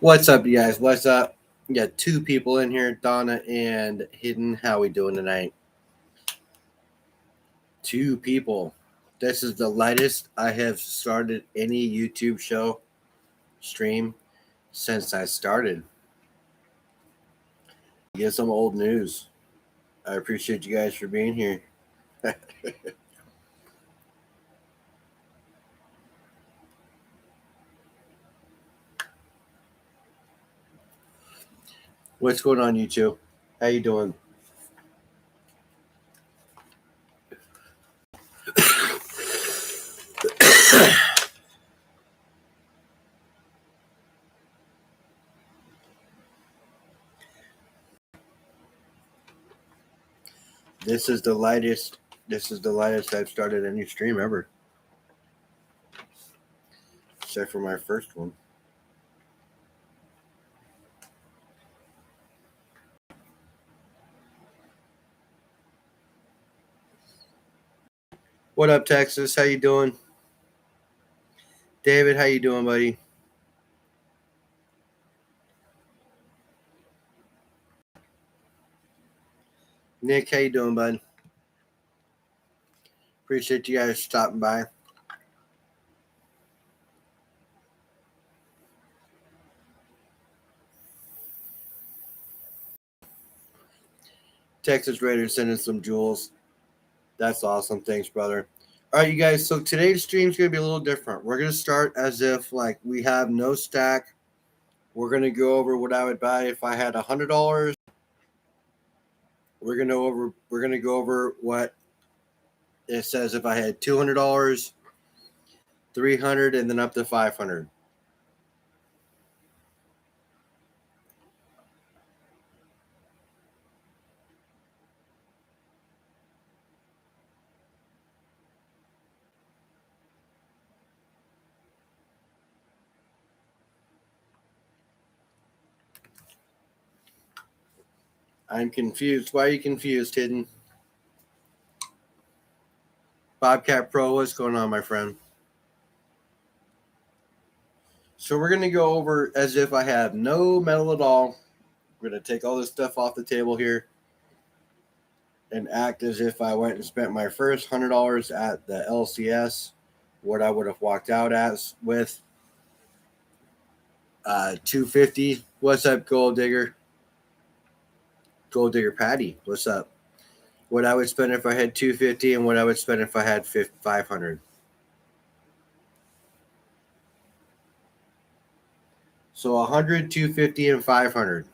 What's up, you guys? What's up? We got two people in here, Donna and Hidden. How we doing tonight? Two people. This is the lightest I have started any YouTube show stream since I started. Get some old news. I appreciate you guys for being here. What's going on, YouTube? How you doing? This is the lightest. This is the lightest I've started any stream ever, except for my first one. What up, Texas? How you doing? David, how you doing, buddy? Nick, how you doing, bud? Appreciate you guys stopping by. Texas Raiders sending some jewels. That's awesome. Thanks, brother. All right, you guys. So today's stream is going to be a little different. We're going to start as if like we have no stack. We're going to go over what I would buy if I had $100. We're going to go over what it says if I had $200, $300, and then up to $500. I'm confused. Why are you confused, Hidden? Bobcat Pro, what's going on, my friend? So we're going to go over as if I have no metal at all. We're going to take all this stuff off the table here and act as if I went and spent my first $100 at the LCS, what I would have walked out as with $250. What's up, Gold Digger? Gold Digger Patty, what's up? What I would spend if I had $250 and what I would spend if I had $500. So $100, $250, and $500.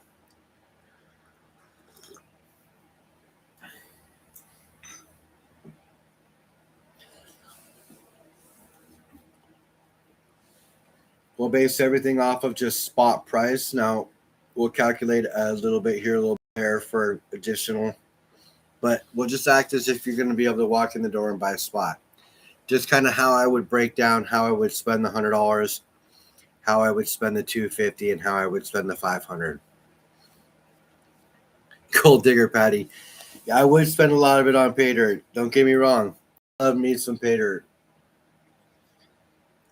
We'll base everything off of just spot price. Now, we'll calculate a little bit here, a little bit there for additional. But we'll just act as if you're going to be able to walk in the door and buy a spot. Just kind of how I would break down how I would spend the $100, how I would spend the $250, and how I would spend the $500. Gold Digger Patty. Yeah, I would spend a lot of it on pay dirt. Don't get me wrong. I love me some pay dirt.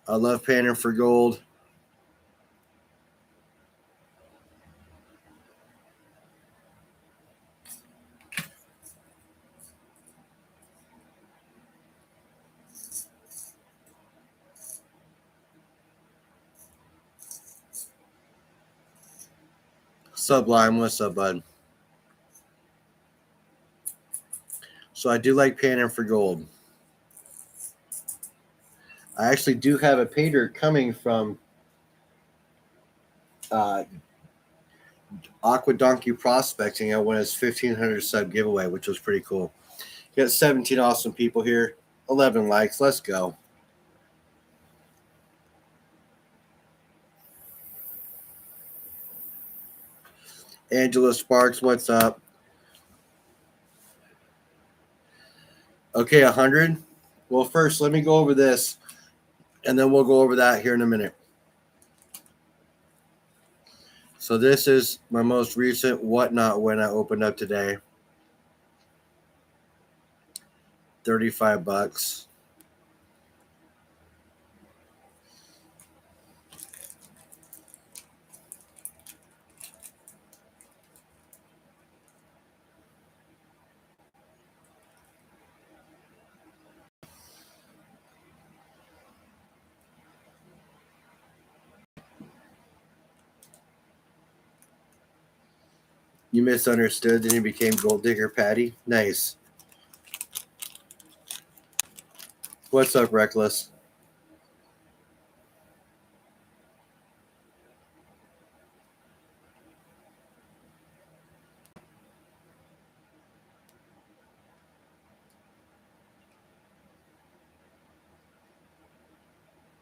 I love panning for gold. Sublime, what's up, bud? So I do like panning for gold. I actually do have a pay dirt coming from Aqua Donkey Prospecting. I won his 1,500 sub giveaway, which was pretty cool. Got 17 awesome people here, 11 likes. Let's go. Angela Sparks, what's up? Okay, 100. Well, first, let me go over this, and then we'll go over that here in a minute. So this is my most recent whatnot when I opened up today. $35. You misunderstood, then you became Gold Digger Patty. Nice. What's up, Reckless?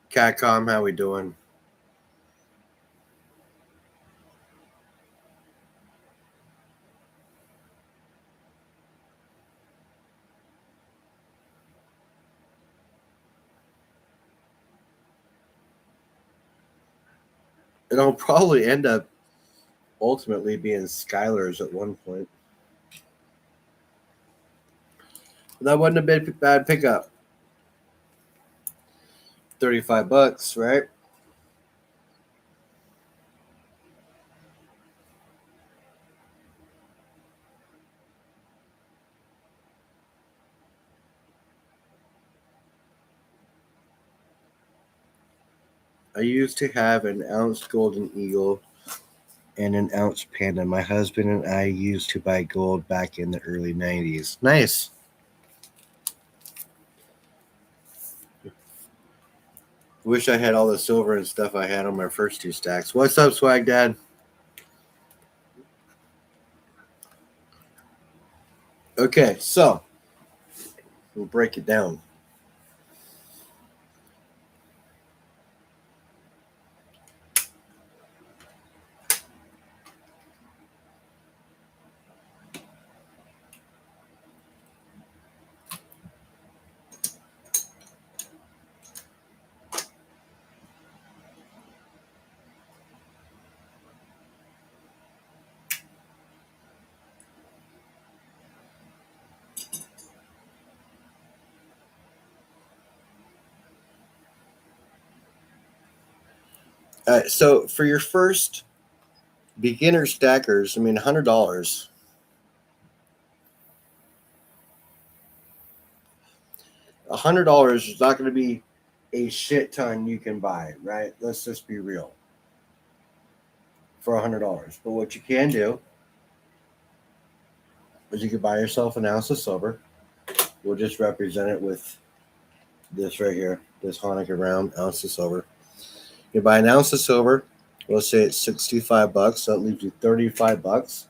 Catcom, how we doing? It'll probably end up ultimately being Skylar's at one point. That wasn't a bad pickup. $35, right? I used to have an ounce golden eagle and an ounce panda. My husband and I used to buy gold back in the early 90s. Nice. Wish I had all the silver and stuff I had on my first two stacks. What's up, Swag Dad? Okay, so we'll break it down. So for your first beginner stackers, I mean, $100. $100 is not going to be a shit ton you can buy, right? Let's just be real. For $100, but what you can do is you could buy yourself an ounce of silver. We'll just represent it with this right here, this Hanukkah round ounce of silver. You buy an ounce of silver. We'll say it's $65. So that leaves you $35,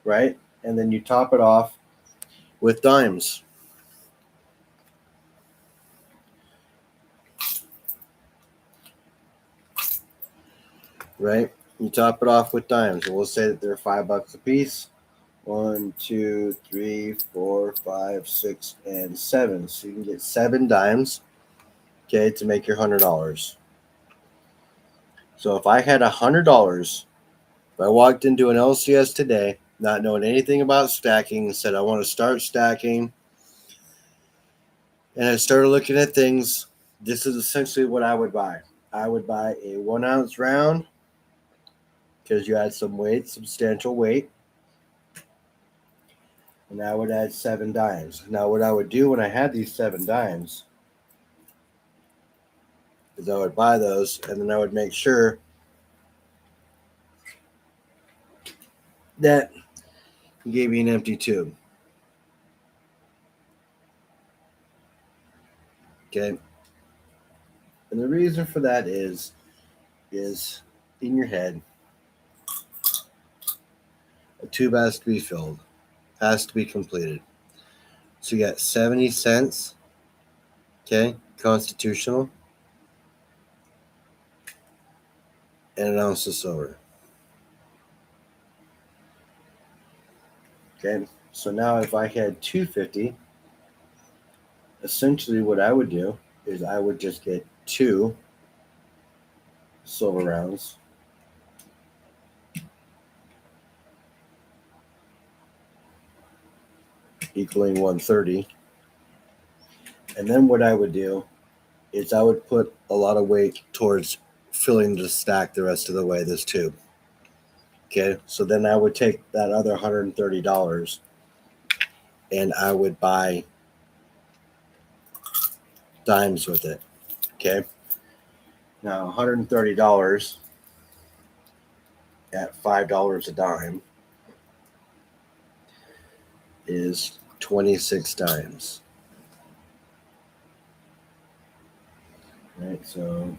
right? And then you top it off with dimes. Right? You top it off with dimes. And we'll say that they're $5 a piece. 1, 2, 3, 4, 5, 6, and 7. So you can get 7 dimes, okay, to make your $100. So if I had $100, if I walked into an LCS today, not knowing anything about stacking, and said I want to start stacking, and I started looking at things, this is essentially what I would buy. I would buy a 1 ounce round because you add some weight, substantial weight, and I would add 7 dimes. Now, what I would do when I had these 7 dimes is I would buy those, and then I would make sure that he gave me an empty tube. Okay. And the reason for that is in your head, a tube has to be filled, has to be completed. So you got 70 cents, okay, constitutional, and an ounce of silver. Okay, so now if I had 250, essentially what I would do is I would just get 2 silver rounds, equaling 130. And then what I would do is I would put a lot of weight towards filling the stack the rest of the way, this tube. Okay, so then I would take that other $130 and I would buy dimes with it. Okay, now $130 at $5 a dime is 26 dimes. Right, so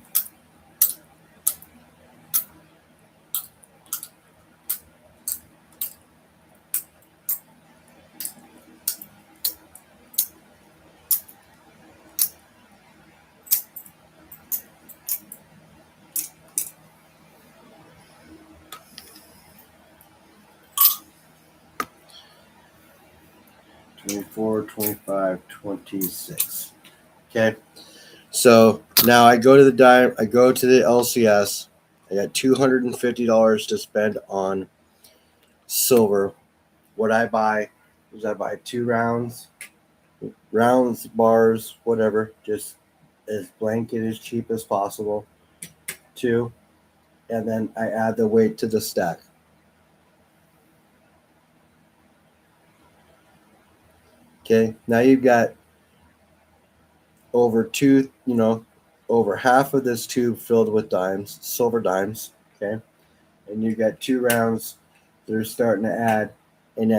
$24, $25, $26. Okay. So now I go to the LCS. I got $250 to spend on silver. What I buy is I buy 2 rounds, bars, whatever, just as blanket as cheap as possible. 2, and then I add the weight to the stack. Okay, now you've got over half of this tube filled with dimes, silver dimes. Okay, and you've got 2 rounds that are starting to add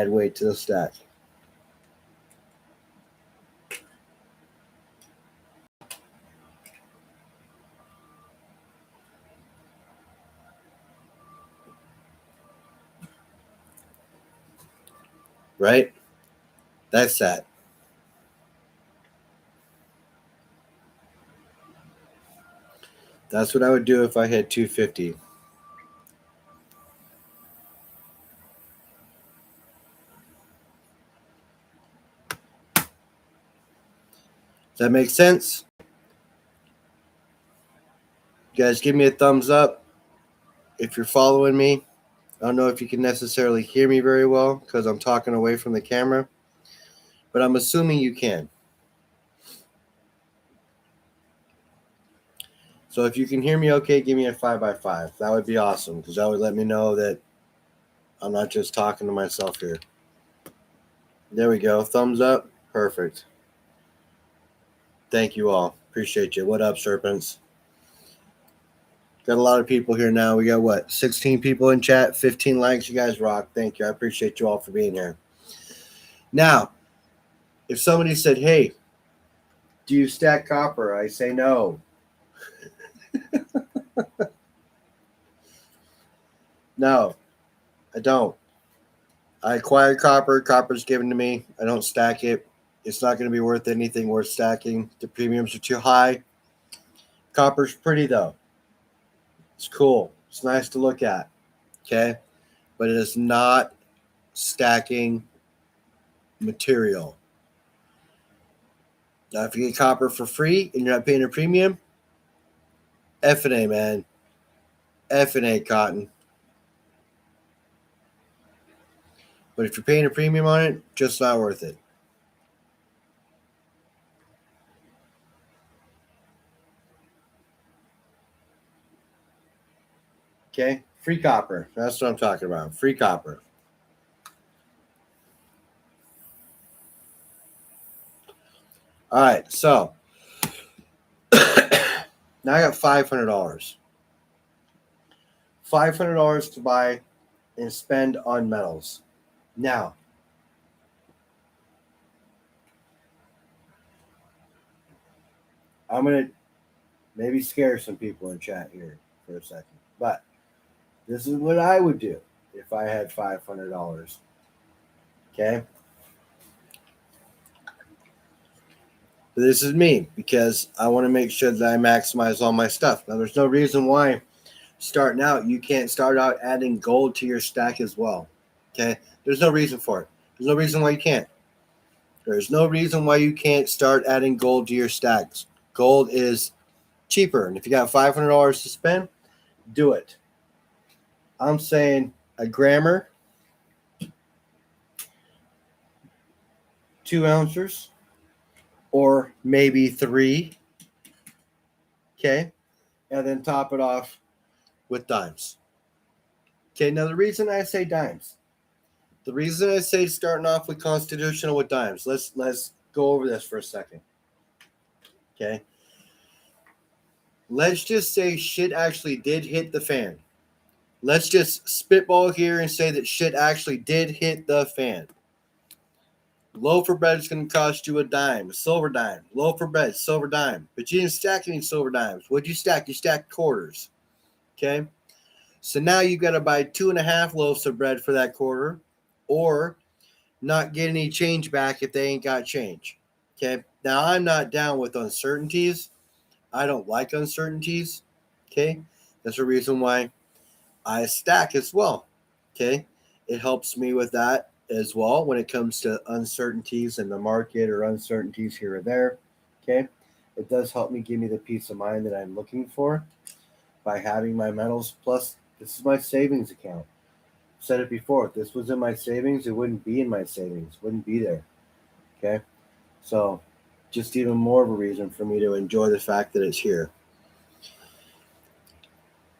weight to the stack. Right? That's that. That's what I would do if I had 250. Does that make sense? You guys give me a thumbs up if you're following me. I don't know if you can necessarily hear me very well because I'm talking away from the camera, but I'm assuming you can. So if you can hear me okay, give me a 5x5. That would be awesome because that would let me know that I'm not just talking to myself here. There we go. Thumbs up. Perfect. Thank you all. Appreciate you. What up, serpents? Got a lot of people here now. We got 16 people in chat, 15 likes. You guys rock. Thank you. I appreciate you all for being here. Now, if somebody said, hey, do you stack copper? I say no. No, I don't. I acquired copper. Copper's given to me. I don't stack it. It's not going to be worth anything worth stacking. The premiums are too high. Copper's pretty, though. It's cool. It's nice to look at. Okay? But it is not stacking material. Now, if you get copper for free and you're not paying a premium, F&A, man. F&A, cotton. But if you're paying a premium on it, just not worth it. Okay? Free copper. That's what I'm talking about. Free copper. All right, so now I got $500. $500 to buy and spend on metals. Now, I'm going to maybe scare some people in chat here for a second, but this is what I would do if I had $500. Okay? But this is me because I want to make sure that I maximize all my stuff. Now, there's no reason why starting out you can't start out adding gold to your stack as well. Okay? There's no reason for it. There's no reason why you can't. There's no reason why you can't start adding gold to your stacks. Gold is cheaper. And if you got $500 to spend, do it. I'm saying a grammer, 2 ounces, or maybe 3. Okay. And then top it off with dimes. Okay. Now, the reason I say dimes, the reason I say starting off with constitutional with dimes, let's go over this for a second. Okay. Let's just say shit actually did hit the fan. Let's just spitball here and say that shit actually did hit the fan. Loaf of bread is going to cost you a dime, a silver dime. Loaf of bread, silver dime. But you didn't stack any silver dimes. What'd you stack? You stacked quarters. Okay. So now you got to buy 2.5 loaves of bread for that quarter, or not get any change back if they ain't got change. Okay. Now I'm not down with uncertainties. I don't like uncertainties. Okay. That's the reason why I stack as well. Okay. It helps me with that as well when it comes to uncertainties in the market or uncertainties here or there. Okay. It does help me give me the peace of mind that I'm looking for by having my metals. Plus, this is my savings account. I've said it before. If this was in my savings, it wouldn't be in my savings. It wouldn't be there. Okay. So, just even more of a reason for me to enjoy the fact that it's here.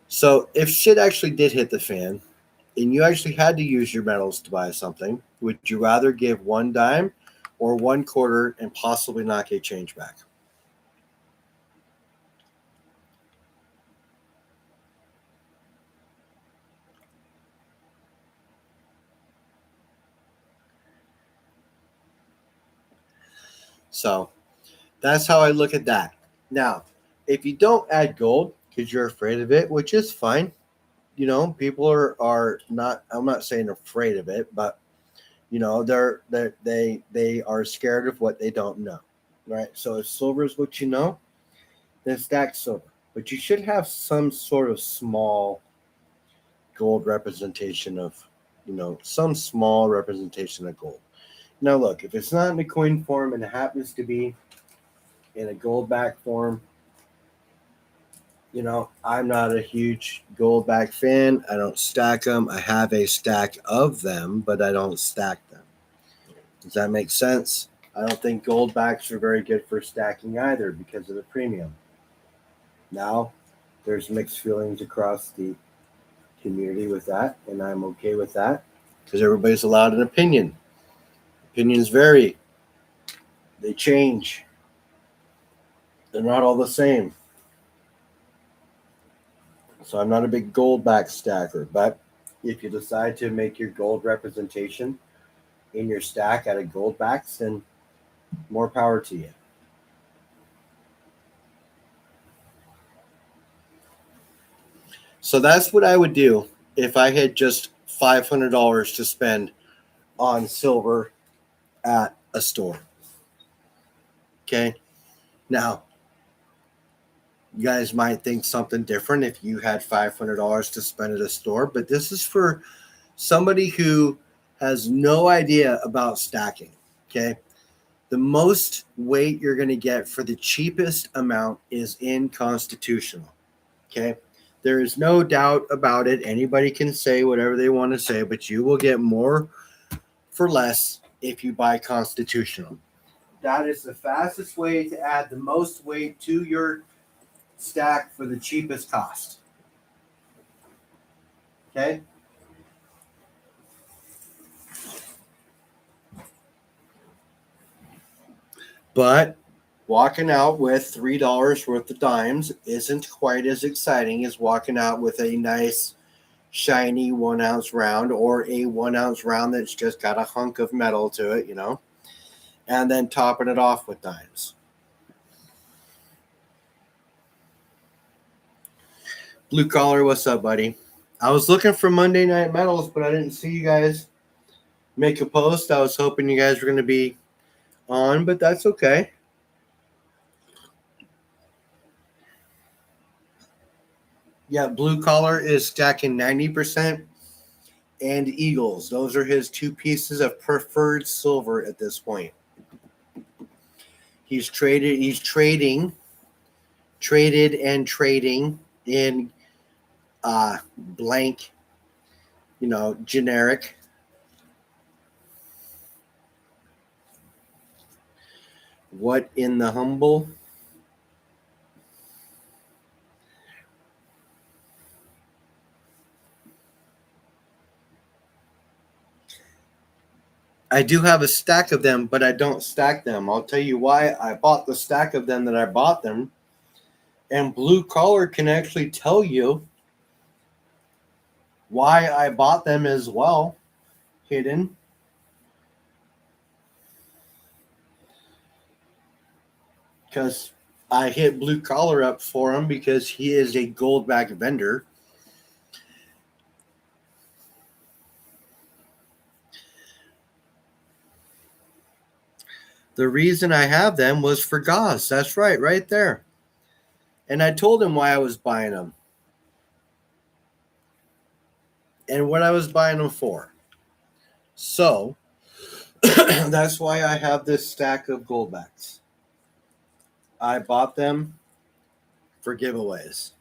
So, if shit actually did hit the fan, and you actually had to use your metals to buy something, would you rather give one dime or one quarter and possibly not get change back? So that's how I look at that. Now, if you don't add gold because you're afraid of it, which is fine, people are not. I'm not saying afraid of it, but they are scared of what they don't know, right? So if silver is what you know, then stack silver. But you should have some sort of small gold representation of, some small representation of gold. Now, look, if it's not in a coin form and it happens to be in a gold back form, I'm not a huge gold back fan. I don't stack them. I have a stack of them, but I don't stack them. Does that make sense? I don't think gold backs are very good for stacking either because of the premium. Now, there's mixed feelings across the community with that, and I'm okay with that because everybody's allowed an opinion. Opinions vary, they change, they're not all the same. So I'm not a big gold back stacker, but if you decide to make your gold representation in your stack out of gold backs, then more power to you. So that's what I would do if I had just $500 to spend on silver at a store. Okay. Now, you guys might think something different if you had $500 to spend at a store, but this is for somebody who has no idea about stacking. Okay. The most weight you're going to get for the cheapest amount is in constitutional. Okay. There is no doubt about it. Anybody can say whatever they want to say, but you will get more for less if you buy constitutional. That is the fastest way to add the most weight to your stack for the cheapest cost. Okay? But walking out with $3 worth of dimes isn't quite as exciting as walking out with a nice shiny 1 ounce round or a 1 ounce round that's just got a hunk of metal to it, and then topping it off with dimes. Blue Collar, what's up, buddy? I was looking for Monday Night Metals, but I didn't see you guys make a post. I was hoping you guys were going to be on, but that's okay. Yeah, Blue Collar is stacking 90%, and Eagles. Those are his two pieces of preferred silver at this point. He's traded and trading in blank, generic. What in the humble? I do have a stack of them, but I don't stack them. I'll tell you why I bought the stack of them that I bought them. And Blue Collar can actually tell you why I bought them as well, hidden. because I hit Blue Collar up for him because he is a gold bag vendor. The reason I have them was for Gauze. That's right there. And I told him why I was buying them and what I was buying them for. So that's why I have this stack of gold backs. I bought them for giveaways.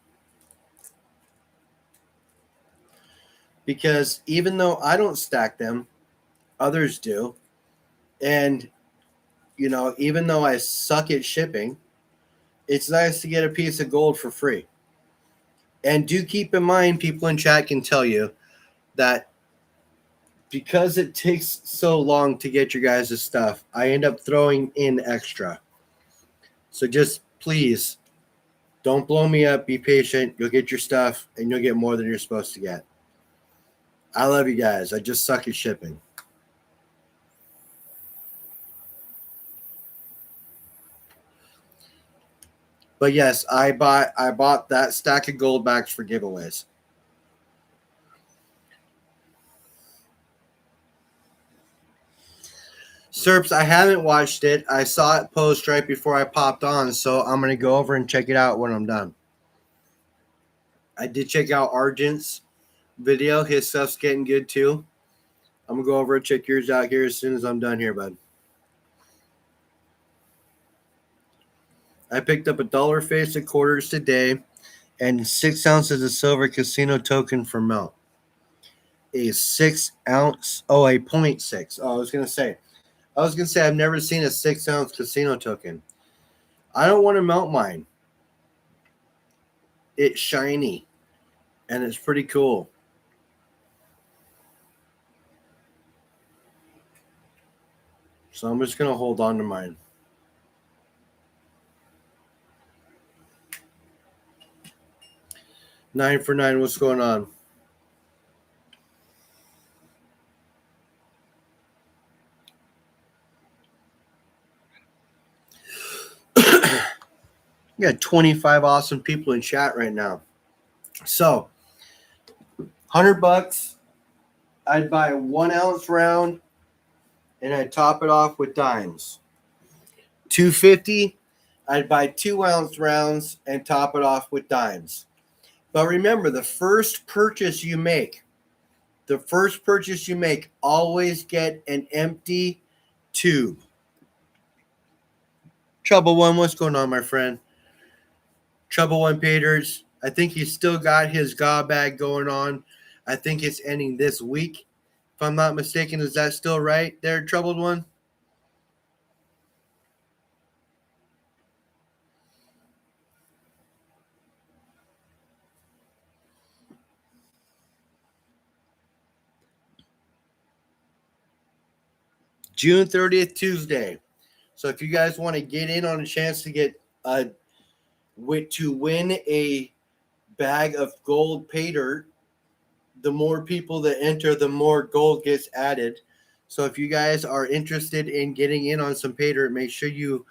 Because even though I don't stack them, others do. And, you know, even though I suck at shipping, it's nice to get a piece of gold for free. And do keep in mind, people in chat can tell you that because it takes so long to get your guys' stuff, I end up throwing in extra. So just please don't blow me up. Be patient. You'll get your stuff and you'll get more than you're supposed to get. I love you guys. I just suck at shipping. But yes, I bought that stack of gold backs for giveaways. Serps, I haven't watched it. I saw it post right before I popped on, so I'm going to go over and check it out when I'm done. I did check out Argent's video. His stuff's getting good too. I'm going to go over and check yours out here as soon as I'm done here, bud. I picked up a dollar face of quarters today and 6 ounces of silver casino token for Melt. A 6 ounce, a 0.6. Oh, I was going to say, I've never seen a 6 ounce casino token. I don't want to melt mine. It's shiny and it's pretty cool. So I'm just going to hold on to mine. Nine for nine. What's going on? We got 25 awesome people in chat right now. So, $100. I'd buy a 1 ounce round, and I'd top it off with dimes. $250. I'd buy 2 ounce rounds and top it off with dimes. But remember, the first purchase you make, always get an empty tube. Trouble One, what's going on, my friend? Trouble One Paters. I think he's still got his GA bag going on. I think it's ending this week. If I'm not mistaken, is that still right there, Troubled One? June 30th, Tuesday. So if you guys want to get in on a chance to get to win a bag of gold pay dirt, the more people that enter, the more gold gets added. So if you guys are interested in getting in on some pay dirt, make sure you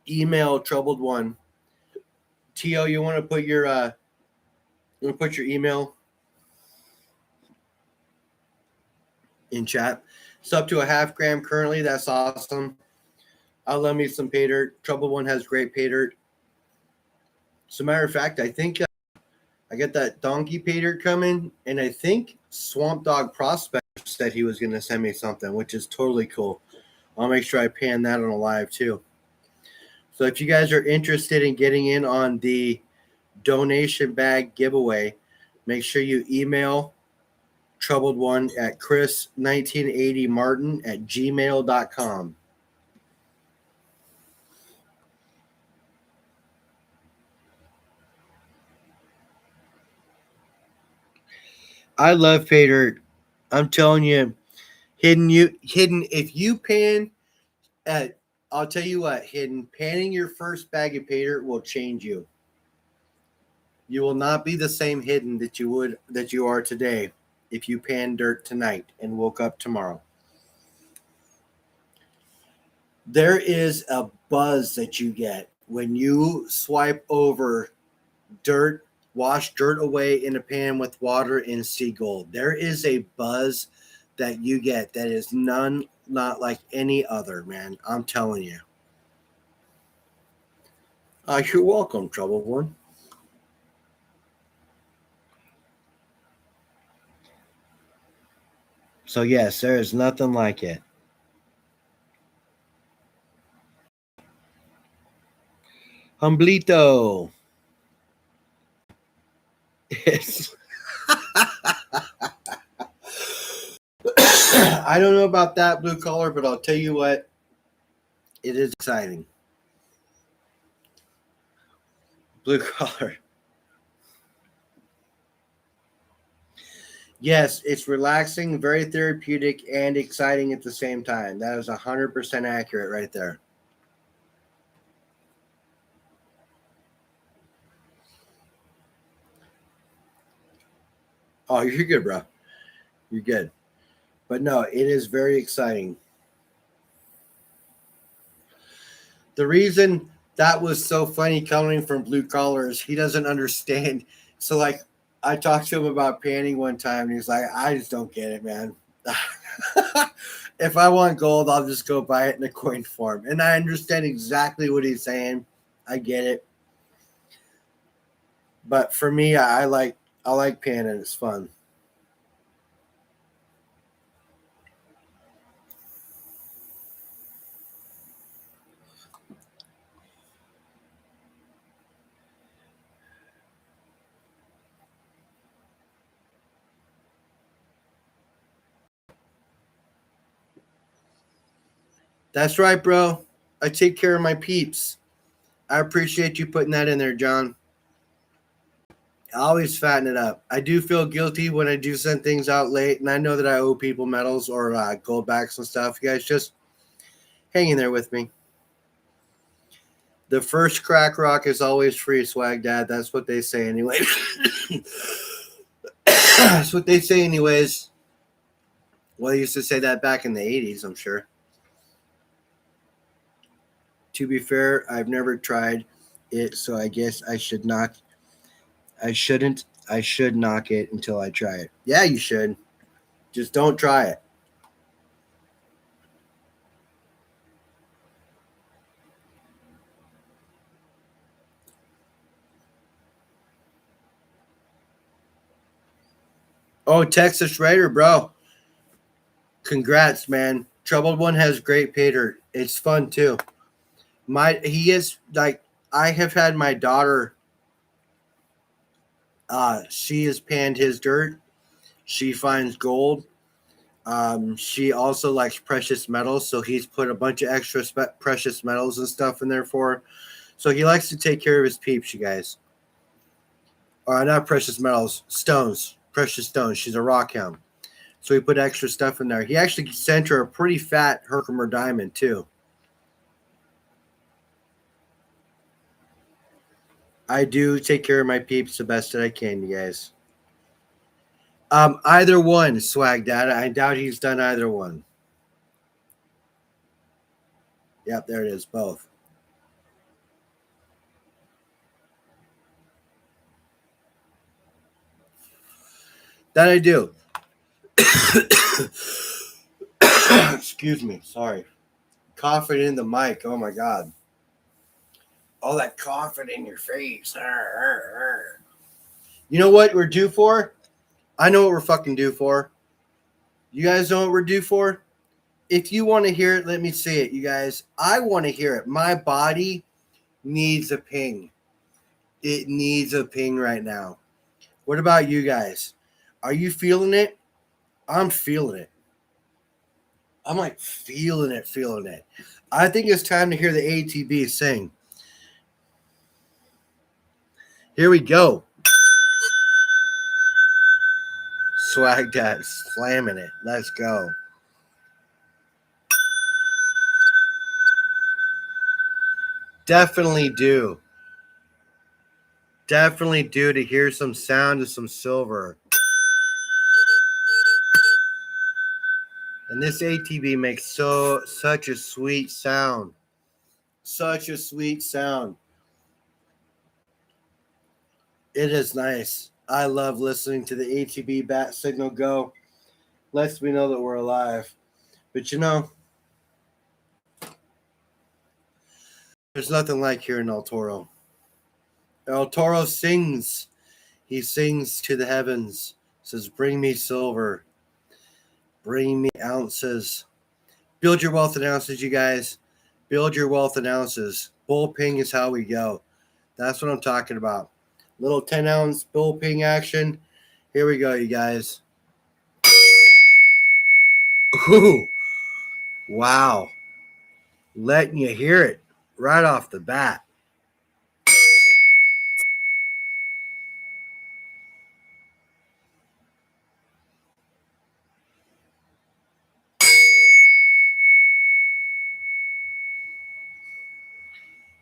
email Troubled One. T.O., you want to put your email in chat? It's up to a half gram currently. That's awesome. I'll love me some pay dirt. Troubled One has great pay dirt. As a matter of fact, I think I got that donkey pay dirt coming, and I think Swamp Dog Prospect said he was going to send me something, which is totally cool. I'll make sure I pan that on a live too. So if you guys are interested in getting in on the donation bag giveaway, make sure you email Troubled One at chris1980martin@gmail.com. I love pay dirt. I'm telling you, hidden. If you pan at, I'll tell you what, hidden, panning your first bag of pay dirt will change you. You will not be the same hidden that you are today if you pan dirt tonight and woke up tomorrow. There is a buzz that you get when you swipe over dirt, wash dirt away in a pan with water and see gold. There is a buzz that you get that is not like any other, man. I'm telling you. You're welcome, troubled one. So yes, there is nothing like it. Humblito. Yes. I don't know about that blue collar, but I'll tell you what, it is exciting. Blue collar. Yes, it's relaxing, very therapeutic, and exciting at the same time. That is 100% accurate right there. Oh, you're good, bro. You're good. But no, it is very exciting. The reason that was so funny coming from blue collars, he doesn't understand. So, like, I talked to him about panning one time, and he's like, I just don't get it, man. If I want gold, I'll just go buy it in a coin form. And I understand exactly what he's saying. I get it. But for me, I like panning. It's fun. That's right, bro. I take care of my peeps. I appreciate you putting that in there, John. I always fatten it up. I do feel guilty when I do send things out late, and I know that I owe people medals or gold backs and stuff. You guys just hang in there with me. The first crack rock is always free, Swag Dad. That's what they say, anyway. That's what they say, anyways. Well, they used to say that back in the 80s, I'm sure. To be fair, I've never tried it, so I guess I should not. I shouldn't. I should knock it until I try it. Yeah, you should. Just don't try it. Oh, Texas Raider, bro. Congrats, man. Troubled One has great pay dirt. It's fun too. He is like, I have had my daughter. She has panned his dirt. She finds gold. She also likes precious metals, so he's put a bunch of extra precious metals and stuff in there for her. So he likes to take care of his peeps, you guys. Not precious metals, stones, precious stones. She's a rock hound. So he put extra stuff in there. He actually sent her a pretty fat Herkimer diamond, too. I do take care of my peeps the best that I can, you guys. Either one, Swag Dad. I doubt he's done either one. Yep, there it is, both. That I do. Excuse me, sorry. Coughing in the mic. Oh my god. All that coughing in your face. You know what we're due for? I know what we're fucking due for. You guys know what we're due for? If you want to hear it, let me say it, you guys. I want to hear it. My body needs a ping. It needs a ping right now. What about you guys? Are you feeling it? I'm feeling it. I'm like feeling it. I think it's time to hear the ATB sing. Here we go. Swag Dad slamming it. Let's go. Definitely do. Definitely do to hear some sound of some silver. And this ATB makes such a sweet sound. Such a sweet sound. It is nice. I love listening to the ATB bat signal go. Lets me know that we're alive. But you know, there's nothing like hearing El Toro. El Toro sings. He sings to the heavens. Says, "Bring me silver. Bring me ounces. Build your wealth in ounces, you guys. Build your wealth in ounces. Bull ping is how we go. That's what I'm talking about. Little 10-ounce bull ping action. Here we go, you guys. Ooh, wow. Letting you hear it right off the bat.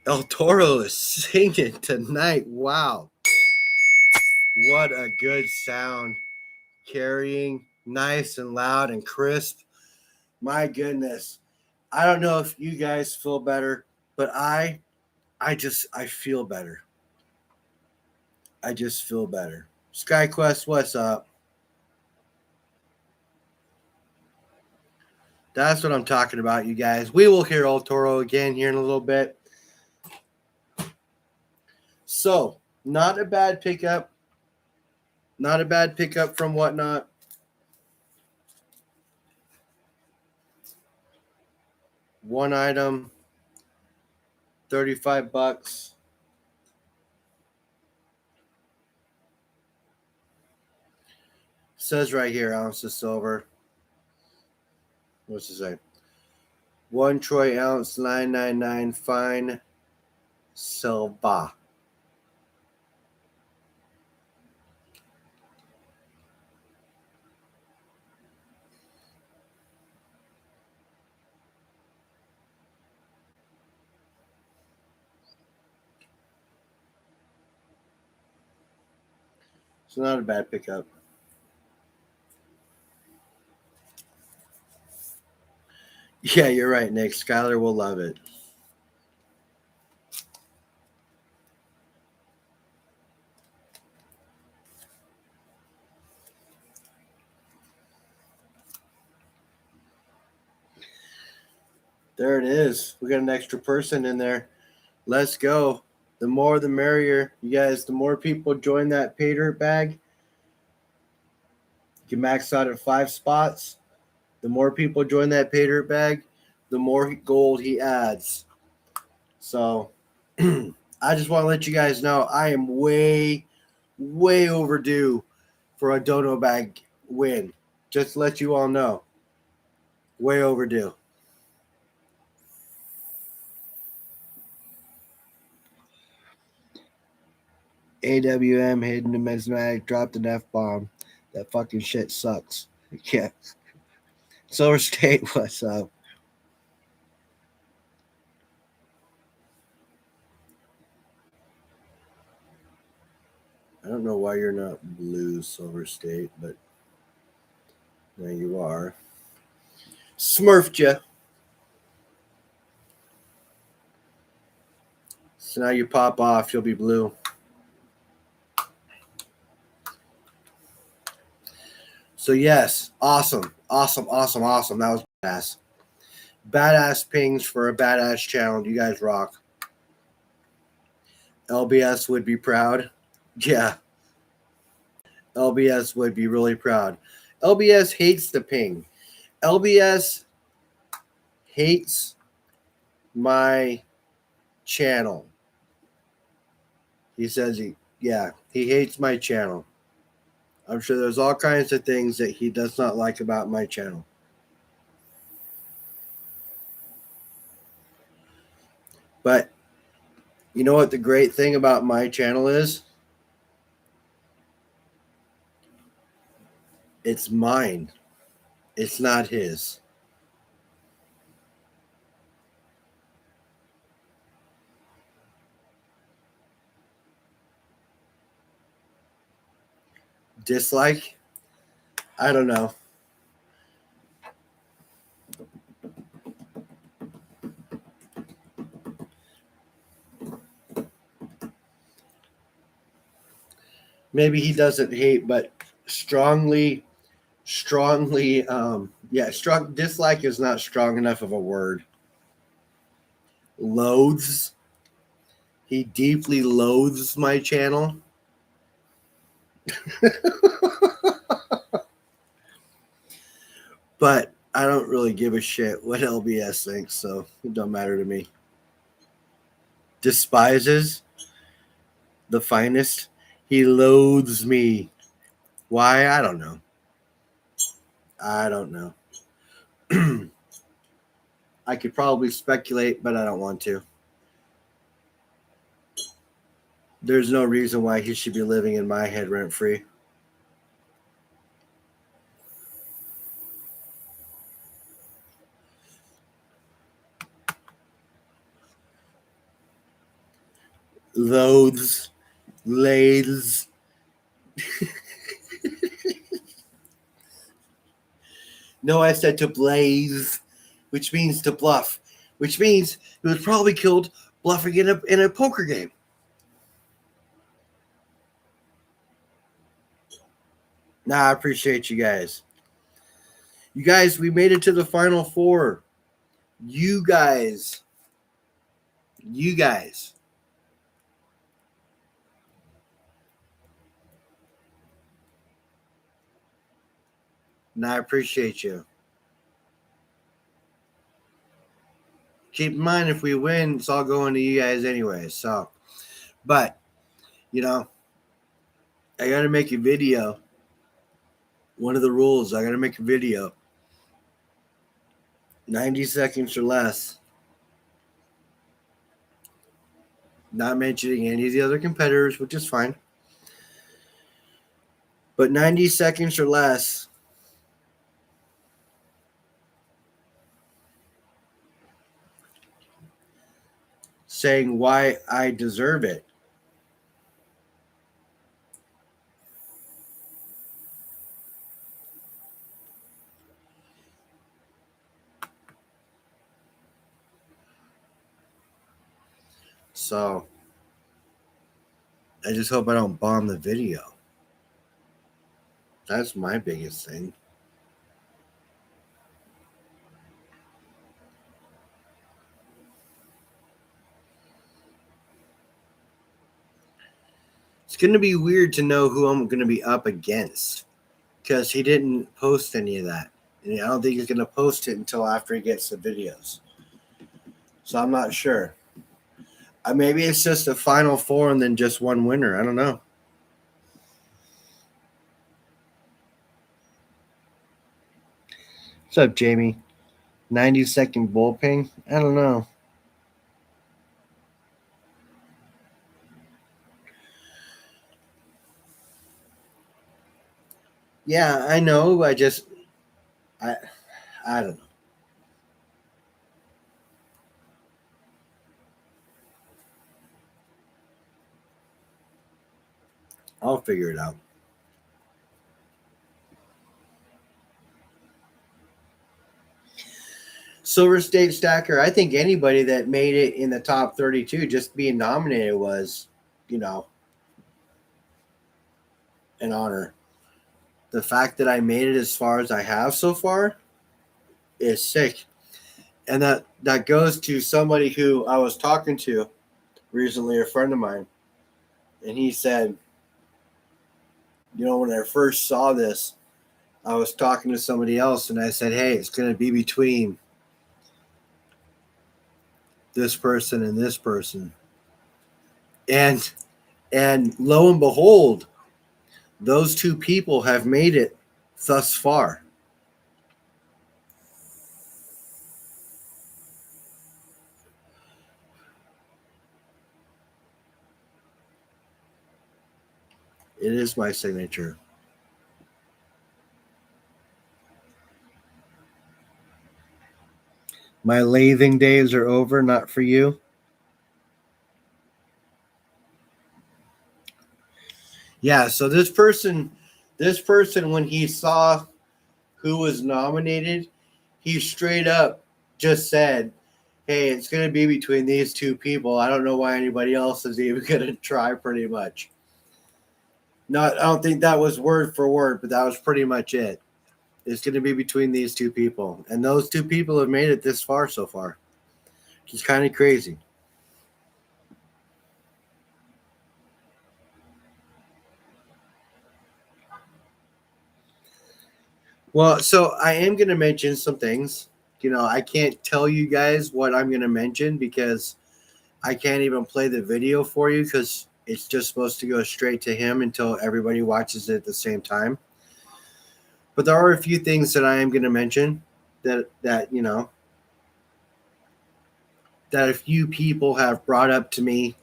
El Toro is singing tonight. Wow. What a good sound. Carrying nice and loud and crisp. My goodness. I don't know if you guys feel better, but I feel better. I just feel better. SkyQuest, what's up? That's what I'm talking about, you guys. We will hear El Toro again here in a little bit. So, not a bad pickup. Not a bad pickup from Whatnot. One item, $35. Says right here, ounce of silver. What's it say? 1 troy ounce, 999 fine silver. It's not a bad pickup. Yeah, you're right, Nick. Skylar will love it. There it is. We got an extra person in there. Let's go. The more the merrier. You guys, the more people join that pay dirt bag, you can max out at 5 spots. The more people join that pay dirt bag, the more gold he adds. So I just want to let you guys know I am way, way overdue for a dono bag win. Just to let you all know. Way overdue. AWM hidden numismatic dropped an F-bomb. That fucking shit sucks. Yeah. Silver State, what's up? I don't know why you're not blue, Silver State, but there you are. Smurfed you. So now you pop off, you'll be blue. So yes, awesome. That was badass. Badass pings for a badass challenge. You guys rock. LBS would be proud. Yeah. LBS would be really proud. LBS hates the ping. LBS hates my channel. He says he hates my channel. I'm sure there's all kinds of things that he does not like about my channel. But you know what the great thing about my channel is? It's mine. It's not his. Dislike? I don't know. maybe he doesn't hate, but strongly, strong dislike is not strong enough of a word. Loathes. He deeply loathes my channel. But I don't really give a shit what LBS thinks, so it don't matter to me. Despises the finest. He loathes me. Why? I don't know. I don't know. I could probably speculate, but I don't want to. There's no reason why he should be living in my head rent free. Loathes, lathes. No, I said to blaze, which means to bluff, which means he was probably killed bluffing in a poker game. Nah, I appreciate you guys. You guys, we made it to the final four. You guys. And I appreciate you. Keep in mind, if we win, it's all going to you guys anyway. So, but, you know, I got to make a video. One of the rules, I got to make a video. 90 seconds or less. Not mentioning any of the other competitors, which is fine. But 90 seconds or less. Saying why I deserve it. So, I just hope I don't bomb the video. That's my biggest thing. It's going to be weird to know who I'm going to be up against because he didn't post any of that. And I don't think he's going to post it until after he gets the videos. So I'm not sure. Maybe it's just a final four and then just one winner. I don't know. What's up, Jamie? 90-second bullpen? I don't know. Yeah, I know. I don't know. I'll figure it out. Silver State Stacker, I think anybody that made it in the top 32, just being nominated was, an honor. The fact that I made it as far as I have so far is sick. And that goes to somebody who I was talking to recently, a friend of mine. And he said, when I first saw this, I was talking to somebody else and I said, hey, it's going to be between this person and this person. And lo and behold, those two people have made it thus far. It is my signature. My lathing days are over, not for you. Yeah, so this person, when he saw who was nominated, he straight up just said, hey, it's going to be between these two people. I don't know why anybody else is even going to try, pretty much. Not, I don't think that was word for word, but that was pretty much it. It's going to be between these two people, and those two people have made it this far so far, which is kind of crazy. Well, so I am going to mention some things. I can't tell you guys what I'm going to mention because I can't even play the video for you because it's just supposed to go straight to him until everybody watches it at the same time. But there are a few things that I am going to mention that a few people have brought up to me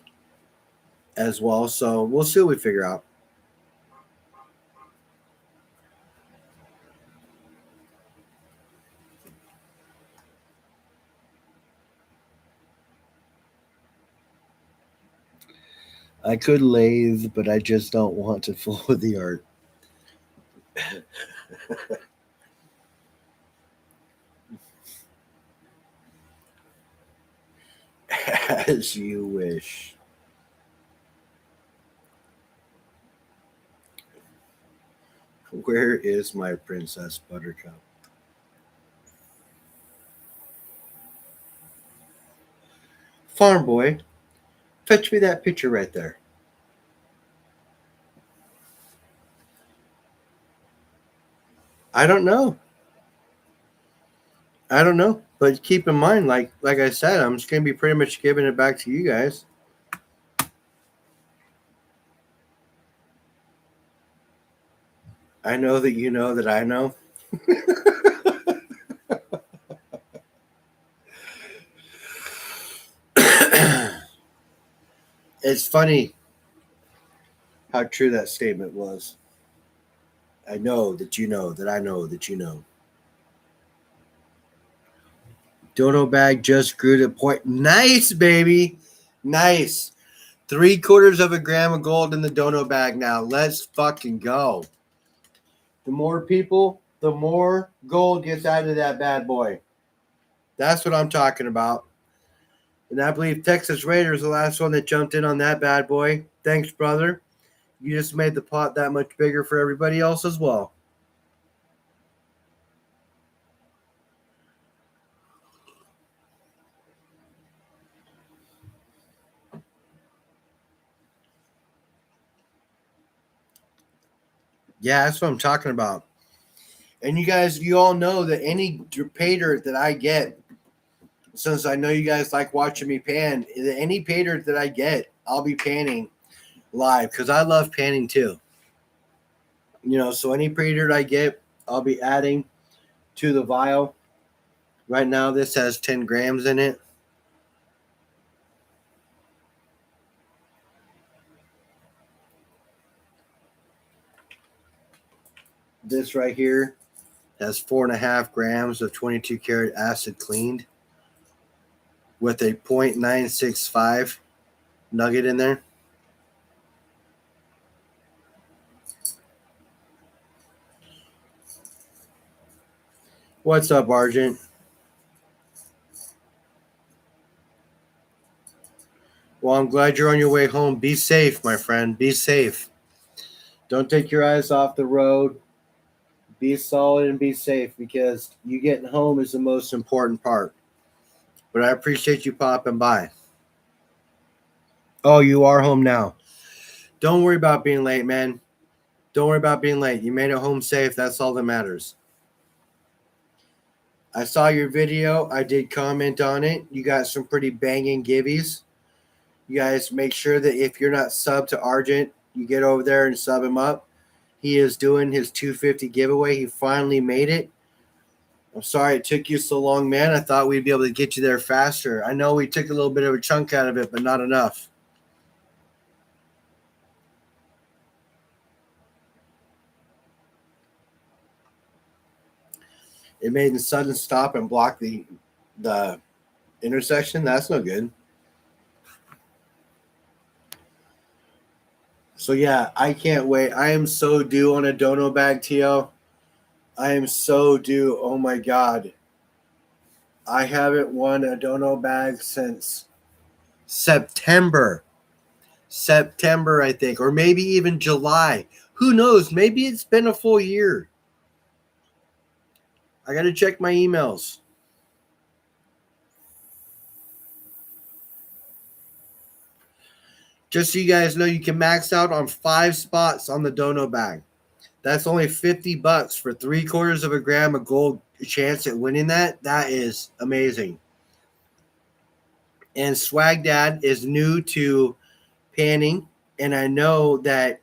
as well. So we'll see what we figure out. I could lathe, but I just don't want to fool with the art. As you wish. Where is my Princess Buttercup? Farm boy, fetch me that picture right there. I don't know. I don't know. But keep in mind, like I said, I'm just gonna be pretty much giving it back to you guys. I know that you know that I know. It's funny how true that statement was. I know that you know that I know that you know. Dono bag just grew to point. Nice, baby. Nice. 3/4 of a gram of gold in the dono bag now. Let's fucking go. The more people, the more gold gets out of that bad boy. That's what I'm talking about. And I believe Texas Raiders the last one that jumped in on that bad boy. Thanks, brother. You just made the pot that much bigger for everybody else as well. Yeah, that's what I'm talking about. And you guys, you all know that any pay dirt that I get, since I know you guys like watching me pan, any pay dirt that I get, I'll be panning live because I love panning too. So any pay dirt I get, I'll be adding to the vial. Right now, this has 10 grams in it. This right here has 4.5 grams of 22 karat acid cleaned with a 0.965 nugget in there. What's up, Argent? Well, I'm glad you're on your way home. Be safe, my friend. Be safe. Don't take your eyes off the road. Be solid and be safe because you getting home is the most important part. But I appreciate you popping by. Oh, you are home now. Don't worry about being late, man. Don't worry about being late. You made it home safe. That's all that matters. I saw your video. I did comment on it. You got some pretty banging gibbies. You guys make sure that if you're not sub to Argent, you get over there and sub him up. He is doing his 250 giveaway. He finally made it. I'm sorry it took you so long, man. I thought we'd be able to get you there faster. I know we took a little bit of a chunk out of it, but not enough. It made a sudden stop and block the intersection. That's no good. So yeah, I can't wait. I am so due on a dono bag, Tio. I am so due. Oh my god. I haven't won a dono bag since September. September, I think, or maybe even July. Who knows? Maybe it's been a full year. I got to check my emails. Just so you guys know, you can max out on 5 spots on the dono bag. That's only $50 for 3/4 of a gram of gold chance at winning that. That is amazing. And Swag Dad is new to panning, and I know that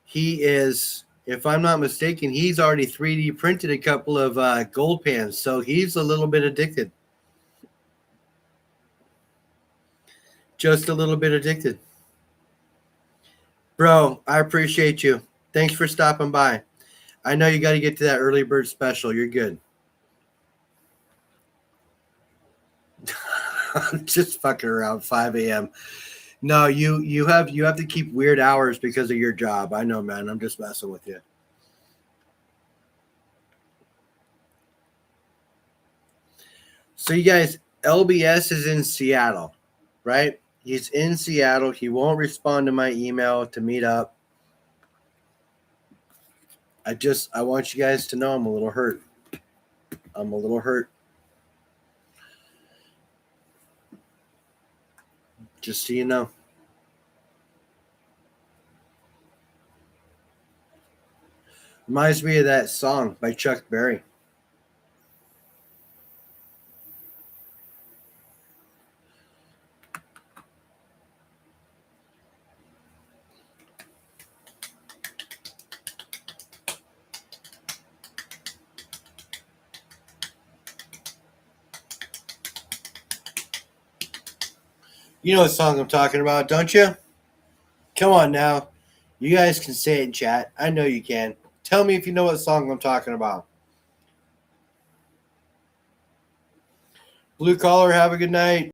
he is, if I'm not mistaken, he's already 3D printed a couple of gold pans, so he's a little bit addicted. Just a little bit addicted. Bro, I appreciate you. Thanks for stopping by. I know you got to get to that early bird special. You're good. I'm just fucking around 5 a.m. No, you have to keep weird hours because of your job. I know, man. I'm just messing with you. So you guys, LBS is in Seattle, right? He's in Seattle. He won't respond to my email to meet up. I want you guys to know I'm a little hurt. I'm a little hurt. Just so you know. Reminds me of that song by Chuck Berry. You know what song I'm talking about, don't you? Come on now. You guys can say it in chat. I know you can. Tell me if you know what song I'm talking about. Blue Collar, have a good night.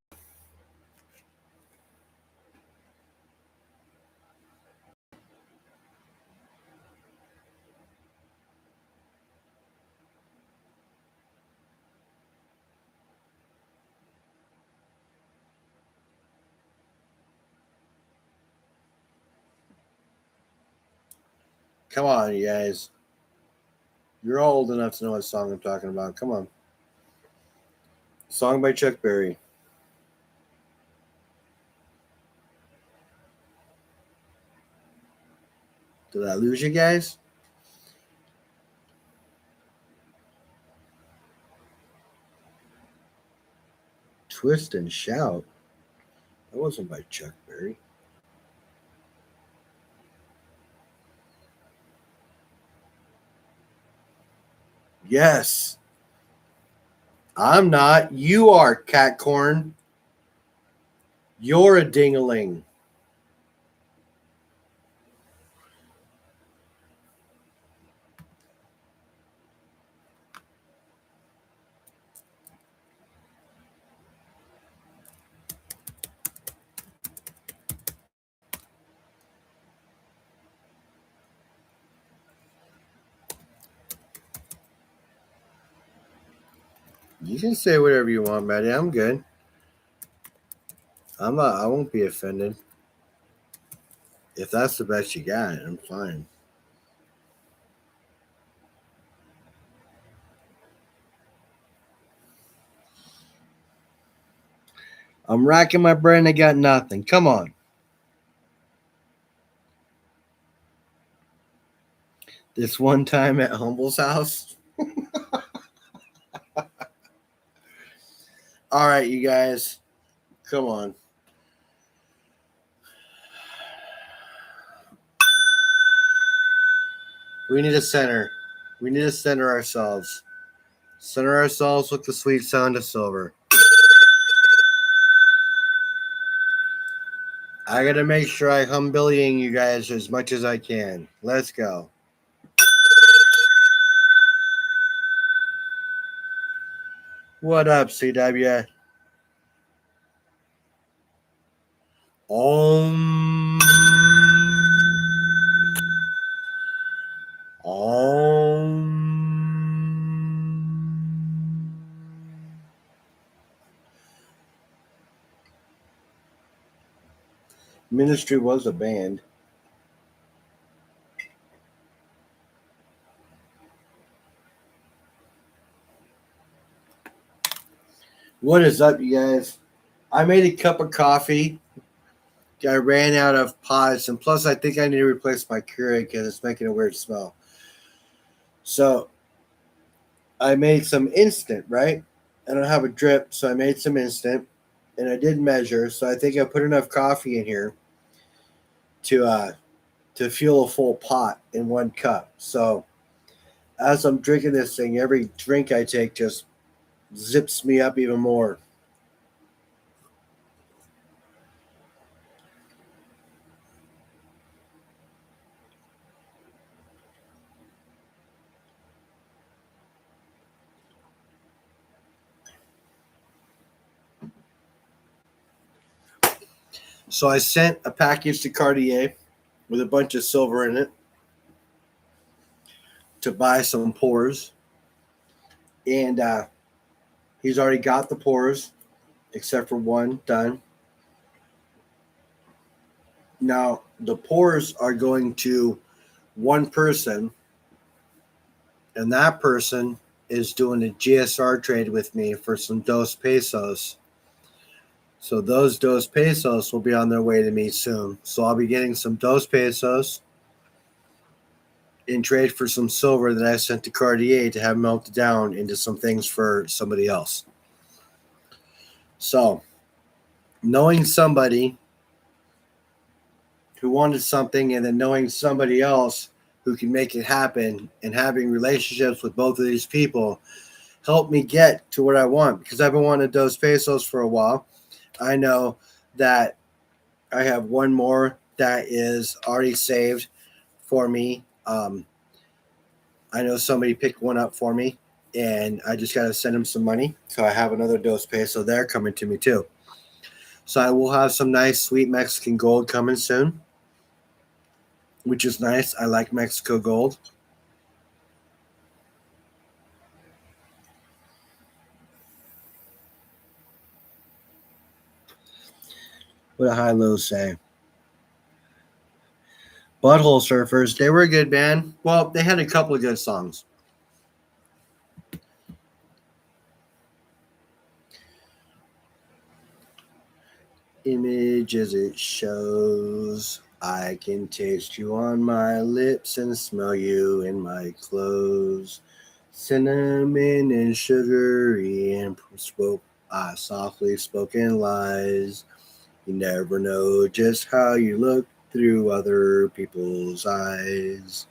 Come on, you guys. You're all old enough to know what song I'm talking about. Come on. Song by Chuck Berry. Did I lose you guys? Twist and Shout. That wasn't by Chuck Berry. Yes. I'm not. You are, Catcorn. You're a dingaling. You can say whatever you want, Maddie. I'm good. I'm not. I won't be offended. If that's the best you got, I'm fine. I'm racking my brain. I got nothing. Come on. This one time at Humble's house. All right, you guys. Come on. We need a center. We need to center ourselves. Center ourselves with the sweet sound of silver. I gotta make sure I hum Billying you guys as much as I can. Let's go. What up, CW? Om. Om. Ministry was a band. What is up, you guys? I made a cup of coffee. I ran out of pods, and plus, I think I need to replace my Keurig because it's making a weird smell. So, I made some instant, right? I don't have a drip, so I made some instant, and I did measure. So, I think I put enough coffee in here to fuel a full pot in one cup. So, as I'm drinking this thing, every drink I take just zips me up even more. So I sent a package to Cartier with a bunch of silver in it to buy some pours, and he's already got the pours, except for one done. Now the pours are going to one person, and that person is doing a GSR trade with me for some Dos Pesos. So those Dos Pesos will be on their way to me soon. So I'll be getting some Dos Pesos in trade for some silver that I sent to Cartier to have melted down into some things for somebody else. So, knowing somebody who wanted something and then knowing somebody else who can make it happen and having relationships with both of these people helped me get to what I want because I've been wanting Dos Pesos for a while. I know that I have one more that is already saved for me. I know somebody picked one up for me, and I just got to send him some money. So I have another Dos Peso there coming to me too. So I will have some nice, sweet Mexican gold coming soon, which is nice. I like Mexico gold. What did High Low say? Butthole Surfers, they were a good band. Well, they had a couple of good songs. Image as it shows. I can taste you on my lips and smell you in my clothes. Cinnamon and sugary and softly spoken lies. You never know just how you look through other people's eyes.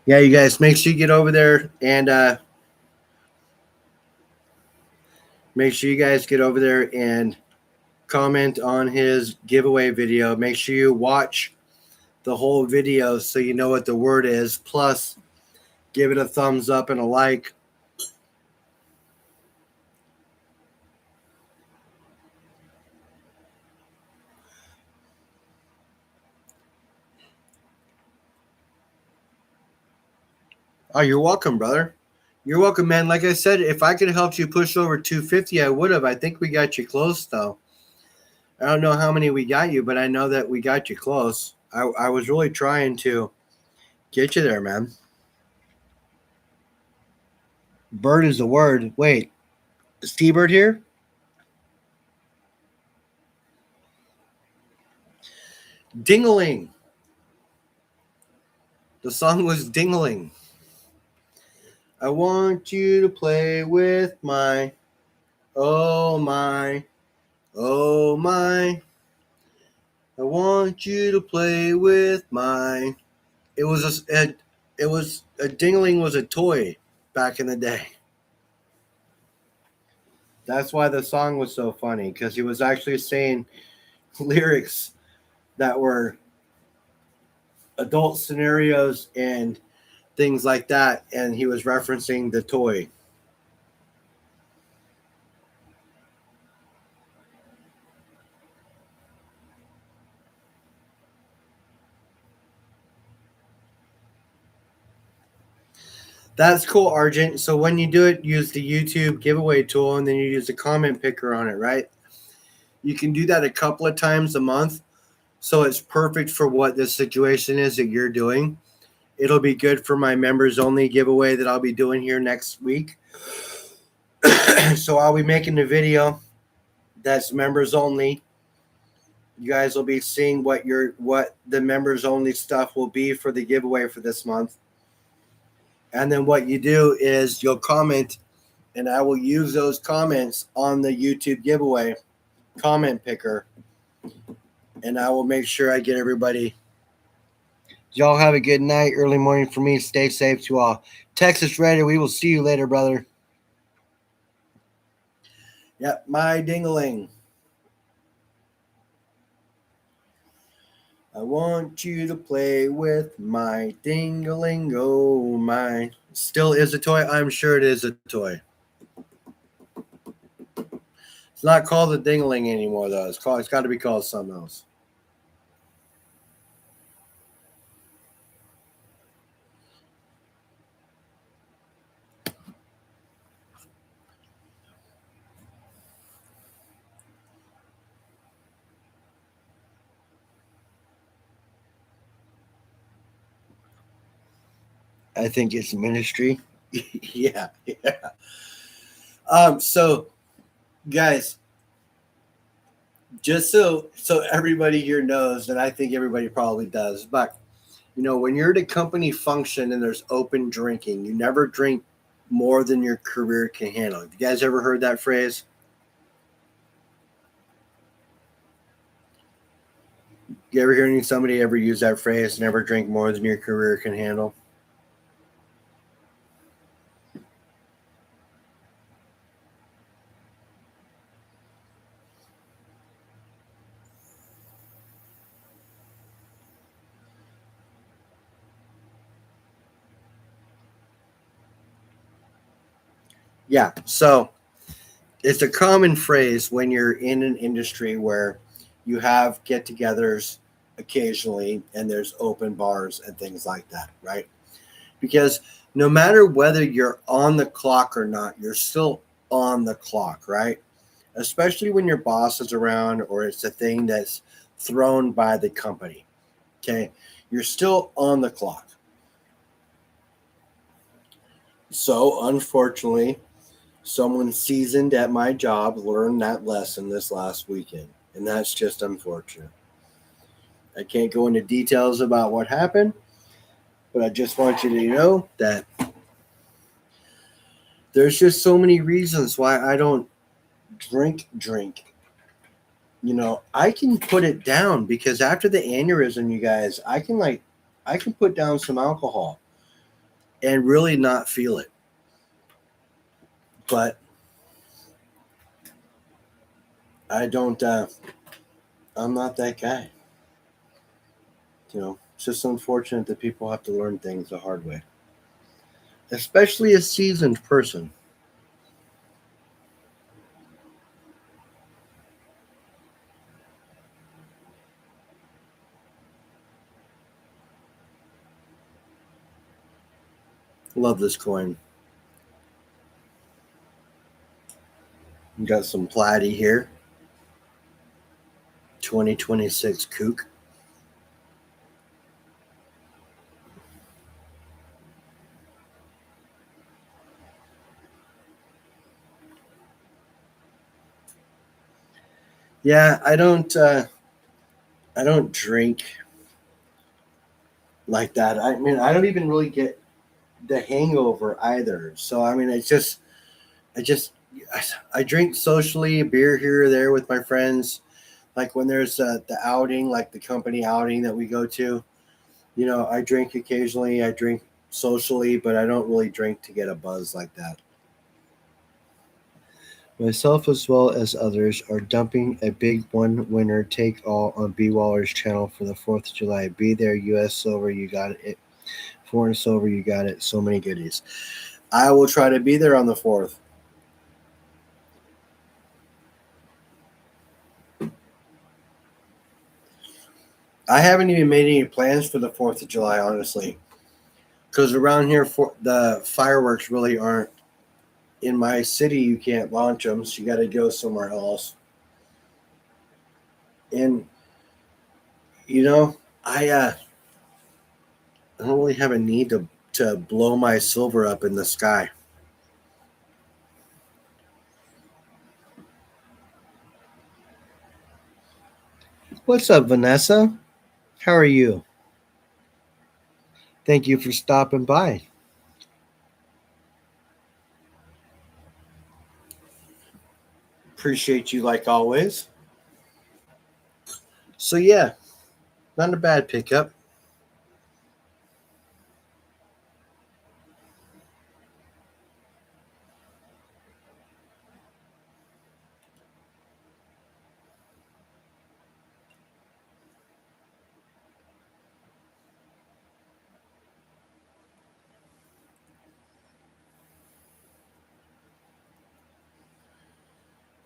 Yeah, you guys, make sure you get over there and make sure you guys get over there and comment on his giveaway video. Make sure you watch the whole video so you know what the word is. Plus, give it a thumbs up and a like. Oh, you're welcome, brother. You're welcome, man. Like I said, if I could help you push over 250, I would have. I think we got you close, though. I don't know how many we got you, but I know that we got you close. I was really trying to get you there, man. Bird is the word. Wait, is T-Bird here? Dingling. The song was Dingling. I want you to play with my, oh my, oh my. I want you to play with my. It was a dingling was a toy back in the day. That's why the song was so funny because he was actually saying lyrics that were adult scenarios and things like that, and he was referencing the toy. That's cool, Argent. So when you do it, use the YouTube giveaway tool and then you use the comment picker on it, right? You can do that a couple of times a month. So it's perfect for what the situation is that you're doing. It'll be good for my members only giveaway that I'll be doing here next week. So I'll be making a video that's members only. You guys will be seeing what the members only stuff will be for the giveaway for this month. And then what you do is you'll comment, and I will use those comments on the YouTube giveaway comment picker, and I will make sure I get everybody. Y'all have a good night, early morning for me. Stay safe to all. Texas Raider, we will see you later, brother. Yep, my dingaling. I want you to play with my dingalingo. My still is a toy. I'm sure it is a toy. It's not called a dingaling anymore, though. It's got to be called something else. I think it's ministry. yeah. So guys, just so everybody here knows, and I think everybody probably does, but when you're at a company function and there's open drinking, you never drink more than your career can handle. Have you guys ever heard that phrase? You ever hear somebody ever use that phrase, never drink more than your career can handle? Yeah, so it's a common phrase when you're in an industry where you have get-togethers occasionally and there's open bars and things like that, right? Because no matter whether you're on the clock or not, you're still on the clock, right? Especially when your boss is around or it's a thing that's thrown by the company. Okay, you're still on the clock. So, unfortunately, someone seasoned at my job learned that lesson this last weekend, and that's just unfortunate. I can't go into details about what happened, but I just want you to know that there's just so many reasons why I don't drink. I can put it down because after the aneurysm, you guys, I can put down some alcohol and really not feel it. But I don't I'm not that guy. It's just unfortunate that people have to learn things the hard way. Especially a seasoned person. Love this coin. We got some platy here. 2026 kook. Yeah, I don't drink like that. I mean, I don't even really get the hangover either. So I mean, I just I drink socially, a beer here or there with my friends. Like when there's the outing, like the company outing that we go to, I drink occasionally. I drink socially, but I don't really drink to get a buzz like that. Myself as well as others are dumping a big one winner take all on B Waller's channel for the 4th of July. Be there, US Silver, you got it. Foreign Silver, you got it. So many goodies. I will try to be there on the 4th. I haven't even made any plans for the 4th of July, honestly. Because around here, for the fireworks really aren't in my city. You can't launch them, so you got to go somewhere else. And you know, I don't really have a need to blow my silver up in the sky. What's up, Vanessa? How are you? Thank you for stopping by. Appreciate you like always. So yeah, not a bad pickup.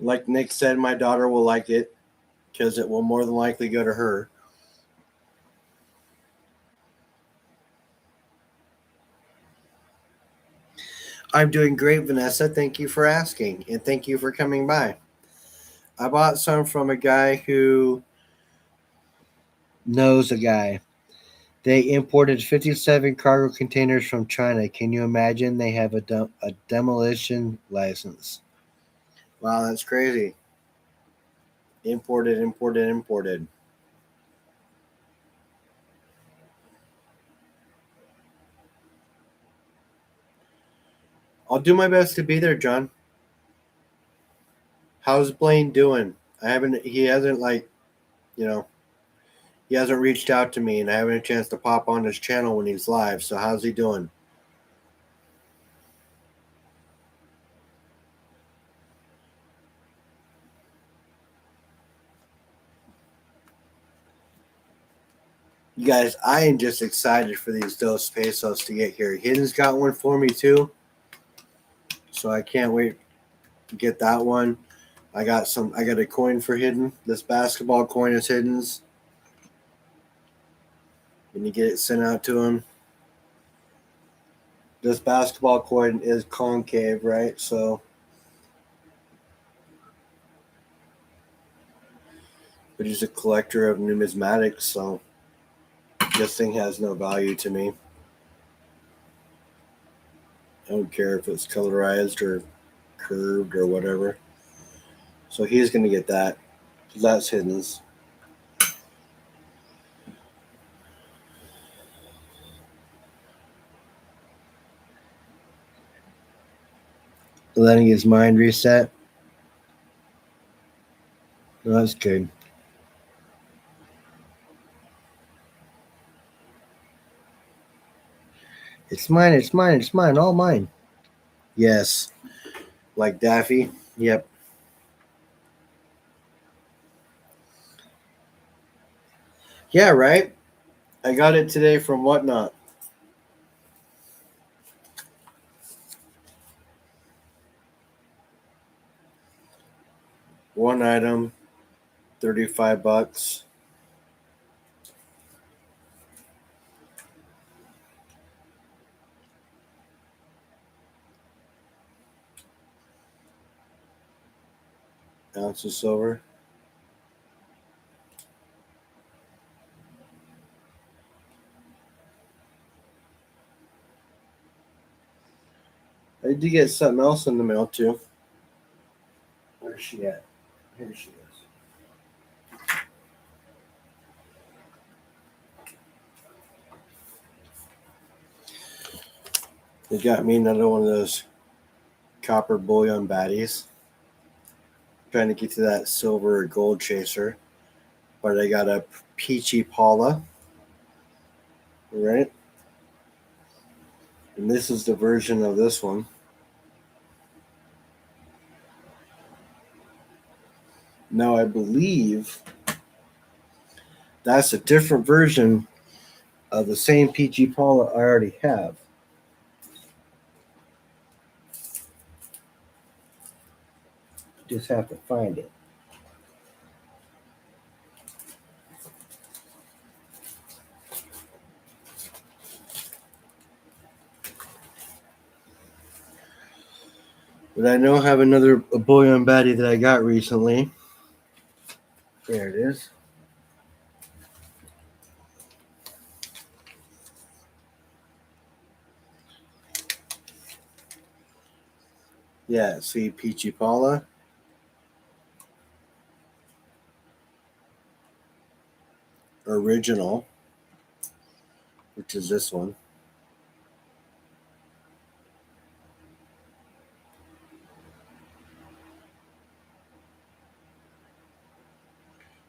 Like Nick said, my daughter will like it because it will more than likely go to her. I'm doing great, Vanessa. Thank you for asking, and thank you for coming by. I bought some from a guy who knows a guy. They imported 57 cargo containers from China. Can you imagine? They have a demolition license. Wow, that's crazy. Imported, imported, imported. I'll do my best to be there, John. How's Blaine doing? He hasn't, you know, he hasn't reached out to me, and I haven't a chance to pop on his channel when he's live. So how's he doing? You guys, I am just excited for these Dos Pesos to get here. Hidden's got one for me too, so I can't wait to get that one. I got a coin for Hidden. This basketball coin is Hidden's. When you get it sent out to him, this basketball coin is concave, right? So, but he's a collector of numismatics, so this thing has no value to me. I don't care if it's colorized or curved or whatever. So he's going to get that. That's Hidden's. Letting his mind reset. No, that's good. It's mine, it's mine, it's mine, all mine. Yes. Like Daffy. Yep. Yeah, right? I got it today from Whatnot. One item, 35 bucks. Ounce of silver. I did get something else in the mail too. Where's she at? Here she is. They got me another one of those copper bullion baddies. Trying to get to that silver or gold chaser. But I got a peachy Paula. Right? And this is the version of this one. Now I believe that's a different version of the same peachy Paula I already have. Just have to find it. But I know I have another bullion baddie that I got recently. There it is. Yeah, see Peachy Paula. Original, which is this one.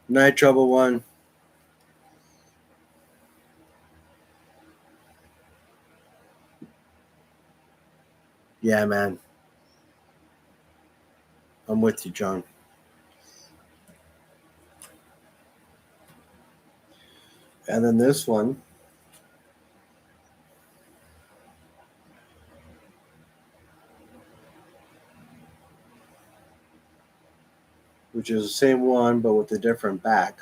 Night Trouble one. Yeah, man. I'm with you, John. And then this one. Which is the same one but with a different back.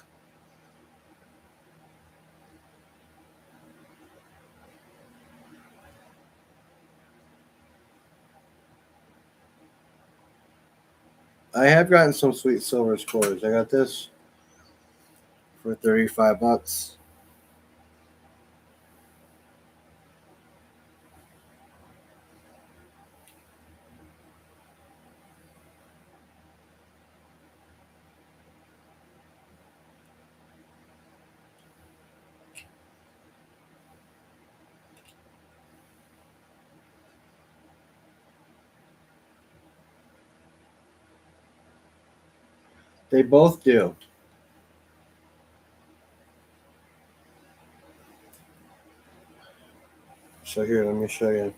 I have gotten some sweet silver scores. I got this for $35. They both do. So here, let me show you.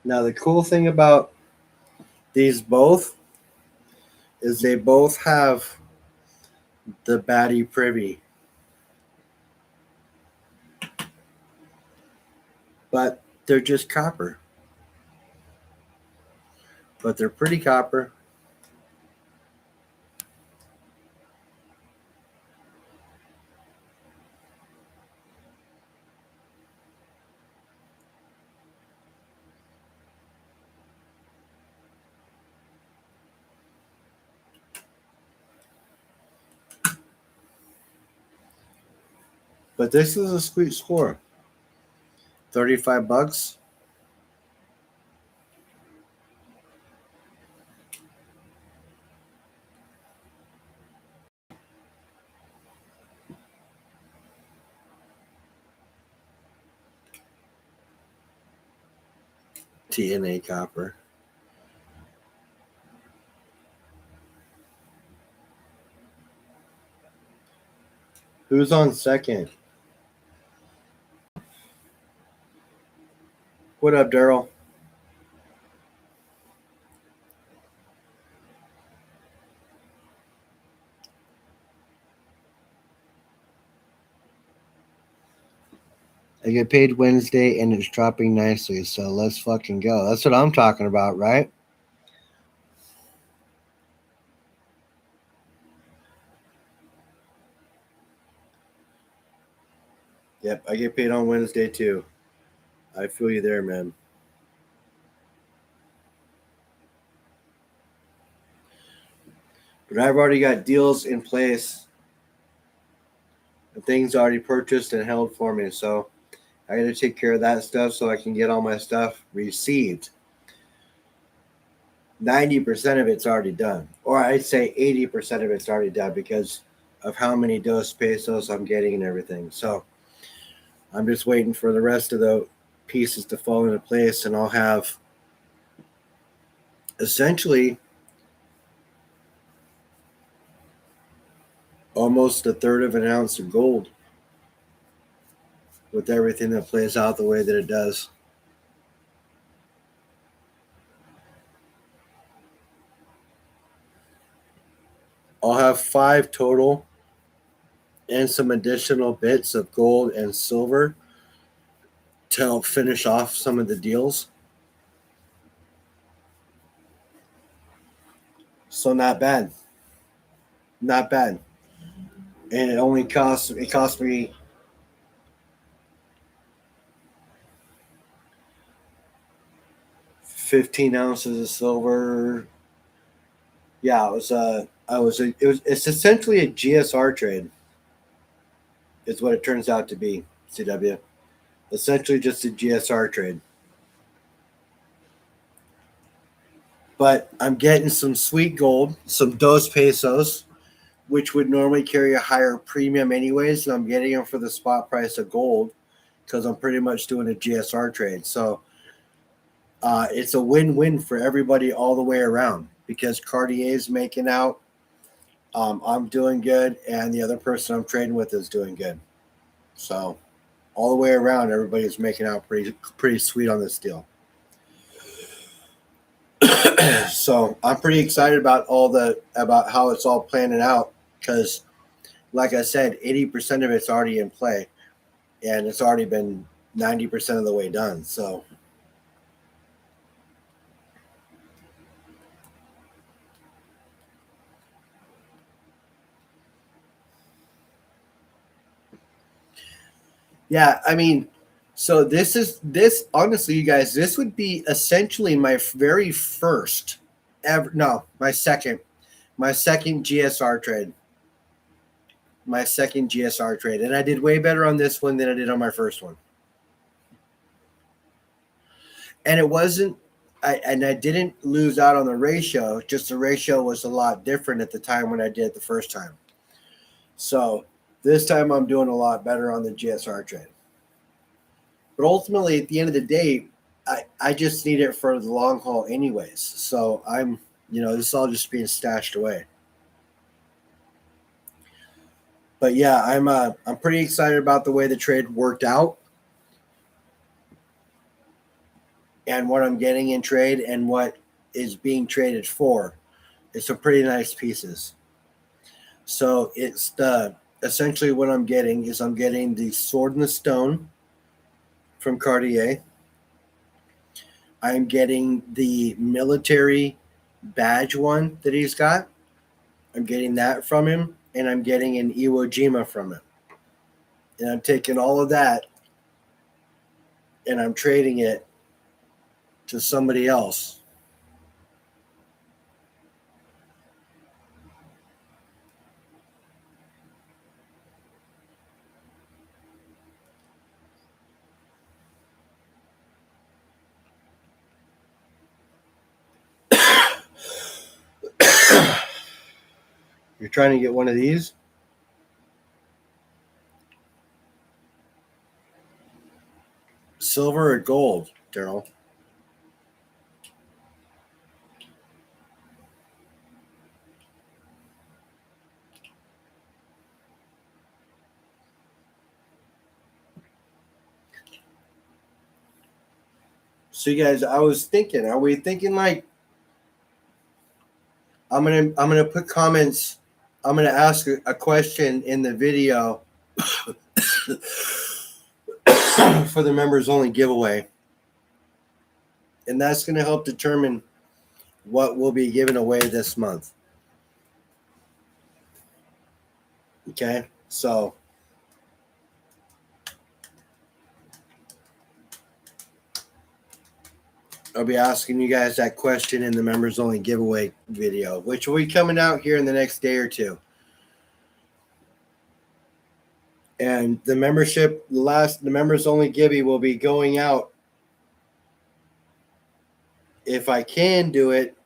Now the cool thing about these both is they both have the baddie privy. But they're just copper. But they're pretty copper. But this is a sweet score. $35. TNA copper. Who's on second? What up, Daryl? I get paid Wednesday and it's dropping nicely, so let's fucking go. That's what I'm talking about, right? Yep, I get paid on Wednesday too. I feel you there, man. But I've already got deals in place and things already purchased and held for me, so I got to take care of that stuff so I can get all my stuff received. 90% of it's already done, or I'd say 80% of it's already done because of how many Dos Pesos I'm getting and everything. So I'm just waiting for the rest of the pieces to fall into place, and I'll have essentially almost a third of an ounce of gold with everything that plays out the way that it does. I'll have 5 total and some additional bits of gold and silver to help finish off some of the deals. So not bad. Not bad. And it cost me 15 ounces of silver. Yeah, it's essentially a GSR trade, is what it turns out to be, CW. Essentially just a GSR trade. But I'm getting some sweet gold, some dos pesos, which would normally carry a higher premium anyways, and I'm getting them for the spot price of gold because I'm pretty much doing a GSR trade. So it's a win-win for everybody all the way around because Cartier's making out. I'm doing good, and the other person I'm trading with is doing good. So all the way around, everybody's making out pretty sweet on this deal. So I'm pretty excited about about how it's all planning out because, like I said, 80% of it's already in play, and it's already been 90% of the way done. So. Yeah, I mean, so this honestly, you guys, this would be essentially my very first ever. No, my second GSR trade. My second GSR trade, and I did way better on this one than I did on my first one. And it wasn't, I didn't lose out on the ratio. Just the ratio was a lot different at the time when I did it the first time. So this time I'm doing a lot better on the GSR trade. But ultimately, at the end of the day, I just need it for the long haul, anyways. So this is all just being stashed away. But yeah, I'm pretty excited about the way the trade worked out, and what I'm getting in trade, and what is being traded for. It's some pretty nice pieces. So it's the essentially what I'm getting is I'm getting the Sword in the Stone from Cartier. I'm getting the military badge one that he's got. I'm getting that from him, and I'm getting an Iwo Jima from him. And I'm taking all of that and I'm trading it to somebody else. You're trying to get one of these? Silver or gold, Daryl? So you guys, I was thinking, are we thinking like I'm gonna put comments. I'm gonna ask a question in the video for the members only giveaway, and that's gonna help determine what will be given away this month. Okay, so I'll be asking you guys that question in the members only giveaway video, which will be coming out here in the next day or two. And the members only givey will be going out, if I can do it,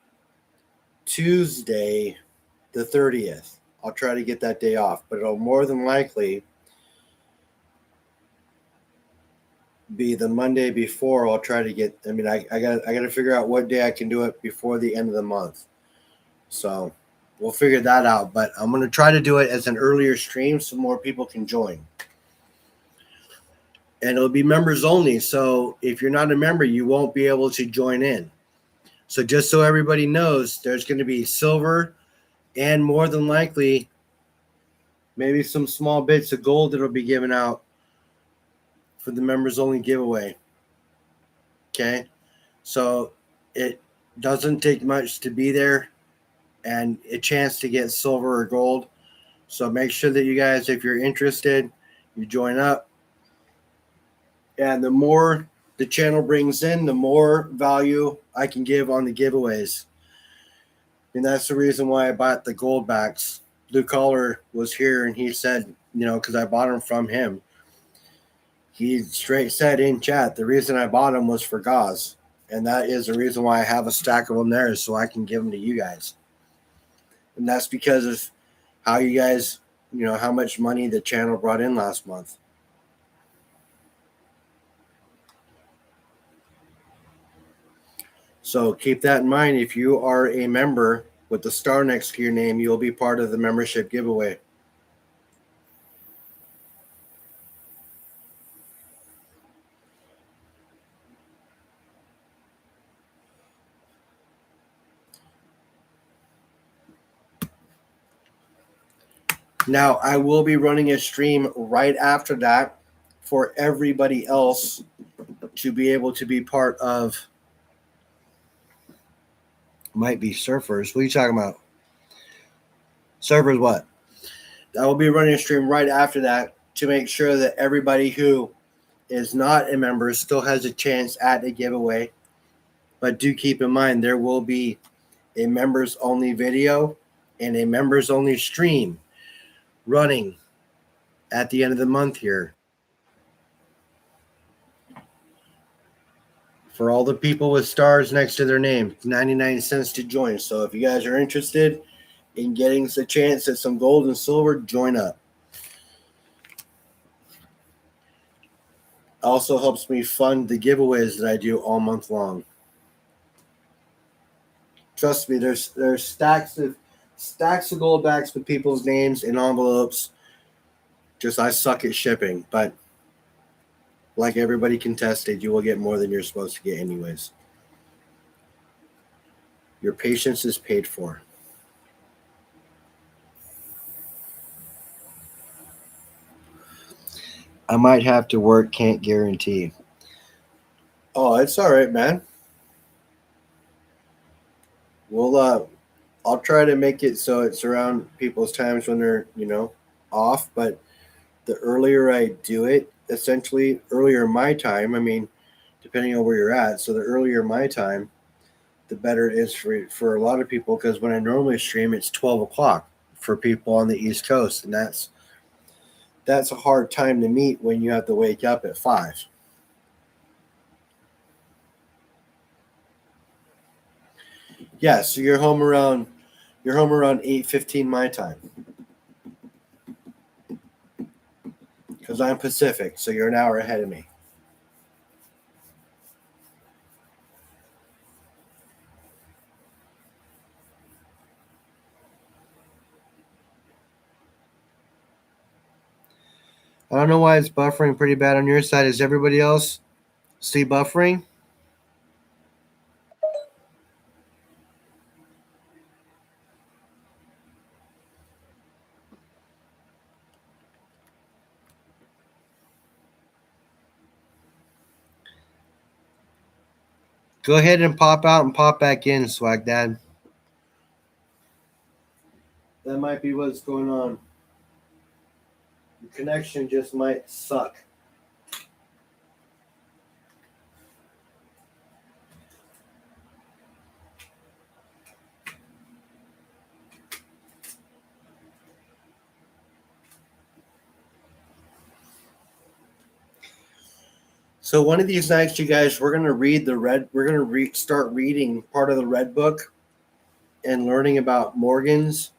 Tuesday the 30th. I'll try to get that day off, but it'll more than likely be the Monday before. I'll try to get. I mean, I got to figure out what day I can do it before the end of the month. So we'll figure that out. But I'm going to try to do it as an earlier stream so more people can join. And it'll be members only. So if you're not a member, you won't be able to join in. So just so everybody knows, there's going to be silver and more than likely maybe some small bits of gold that'll be given out for the members only giveaway. Okay. So it doesn't take much to be there. and a chance to get silver or gold. So make sure that you guys, if you're interested, you join up. And the more the channel brings in, the more value I can give on the giveaways. And that's the reason why I bought the gold backs. Blue Collar was here and he said, because I bought them from him. He straight said in chat, the reason I bought them was for gauze. And that is the reason why I have a stack of them there, is so I can give them to you guys. And that's because of how you guys, how much money the channel brought in last month. So keep that in mind. If you are a member with the star next to your name, you'll be part of the membership giveaway. Now, I will be running a stream right after that for everybody else to be able to be part of. Might be surfers. What are you talking about? Surfers what? I will be running a stream right after that to make sure that everybody who is not a member still has a chance at a giveaway. But do keep in mind, there will be a members only video and a members only stream running at the end of the month here for all the people with stars next to their name. 99 cents to join. So if you guys are interested in getting a chance at some gold and silver, join up. Also helps me fund the giveaways that I do all month long. Trust me, there's stacks of gold backs with people's names in envelopes. Just I suck at shipping, but like everybody contested, you will get more than you're supposed to get anyways. Your patience is paid for. I might have to work, can't guarantee. Oh, it's all right, man. Well, I'll try to make it so it's around people's times when they're, off, but the earlier I do it, essentially earlier my time, I mean, depending on where you're at. So the earlier my time, the better it is for a lot of people, because when I normally stream, it's 12 o'clock for people on the East Coast. And that's a hard time to meet when you have to wake up at 5. Yeah, so you're home around 8:15 my time. Because I'm Pacific, so you're an hour ahead of me. I don't know why it's buffering pretty bad on your side. Is everybody else see buffering? Go ahead and pop out and pop back in, Swag Dad. That might be what's going on. The connection just might suck. So one of these nights, you guys, we're gonna read the red. We're gonna start reading part of the red book and learning about Morgans,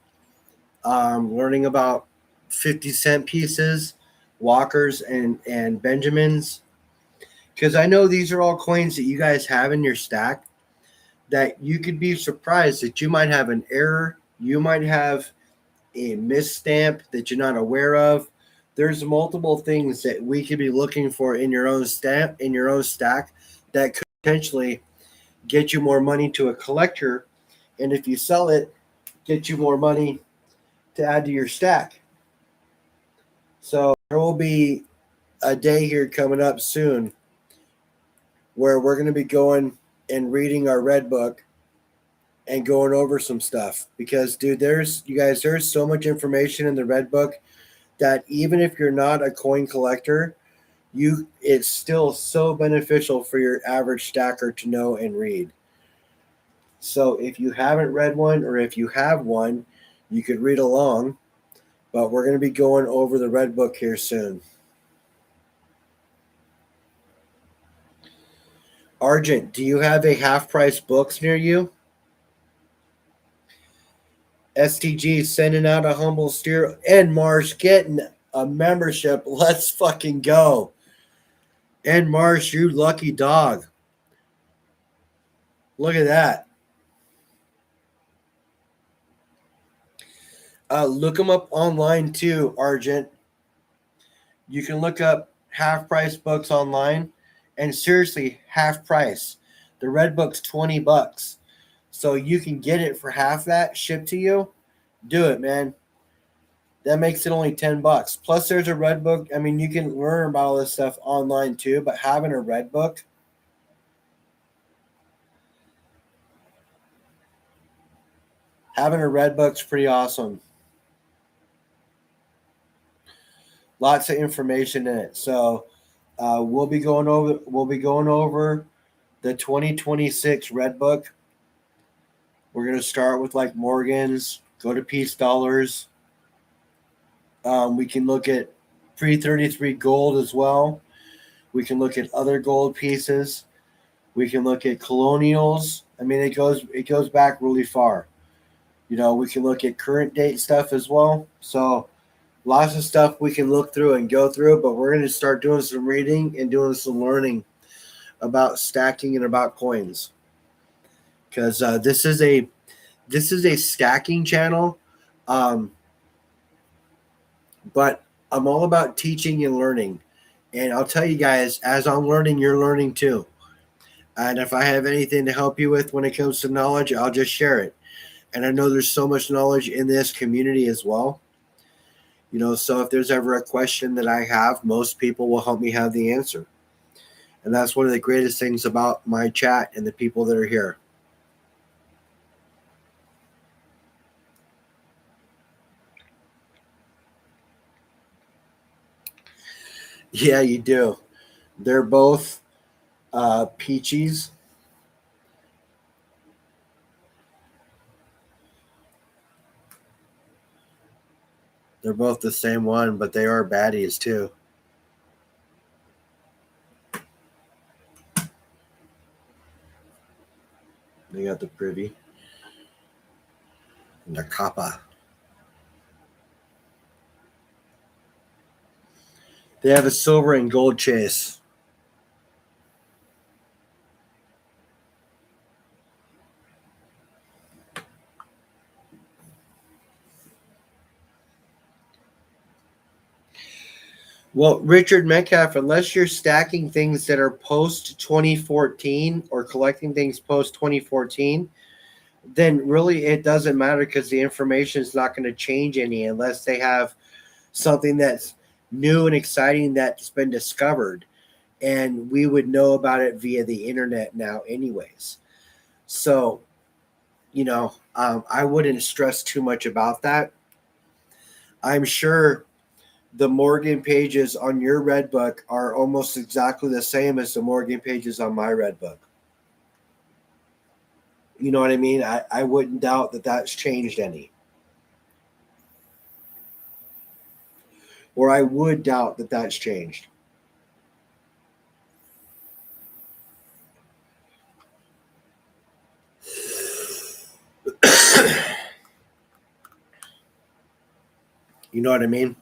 learning about 50-cent pieces, Walkers, and Benjamins. Because I know these are all coins that you guys have in your stack that you could be surprised that you might have an error. You might have a misstamp that you're not aware of. There's multiple things that we could be looking for in your own stack that could potentially get you more money to a collector, and if you sell it, get you more money to add to your stack. So there will be a day here coming up soon where we're going to be going and reading our red book and going over some stuff because, dude, there's so much information in the Red Book that even if you're not a coin collector, it's still so beneficial for your average stacker to know and read. So if you haven't read one or if you have one, you could read along, but we're going to be going over the Red Book here soon. Argent, do you have a half price books near you? STG sending out a humble steer and Marsh getting a membership. Let's fucking go. And Marsh, you lucky dog. Look at that. Look them up online too, Argent. You can look up half price books online, and seriously, half price. The Red Book's $20, so you can get it for half that shipped to you. Do it, man. That makes it only $10. Plus, there's a Red Book. I mean, you can learn about all this stuff online too, but having a Red Book. Having a Red Book's pretty awesome. Lots of information in it. So we'll be going over the 2026 Red Book. We're gonna start with like Morgan's, go to Peace Dollars. We can look at pre-33 gold as well. We can look at other gold pieces. We can look at colonials. I mean, it goes back really far. You know, we can look at current date stuff as well. So lots of stuff we can look through and go through, but we're going to start doing some reading and doing some learning about stacking and about coins. Because this is a stacking channel, but I'm all about teaching and learning. And I'll tell you guys, as I'm learning, you're learning too. And if I have anything to help you with when it comes to knowledge, I'll just share it. And I know there's so much knowledge in this community as well. You know, so if there's ever a question that I have, most people will help me have the answer. And that's one of the greatest things about my chat and the people that are here. Yeah, you do. They're both peaches. They're both the same one, but they are baddies too. They got the privy and the kappa. They have a silver and gold chase. Well, Richard Metcalf, unless you're stacking things that are post 2014 or collecting things post 2014, then really it doesn't matter because the information is not going to change any unless they have something that's new and exciting that's been discovered. And we would know about it via the internet now, anyways. So, you know, I wouldn't stress too much about that. I'm sure the Morgan pages on your Red Book are almost exactly the same as the Morgan pages on my Red Book. You know what I mean? I wouldn't doubt that that's changed any. Or I would doubt that that's changed. You know what I mean?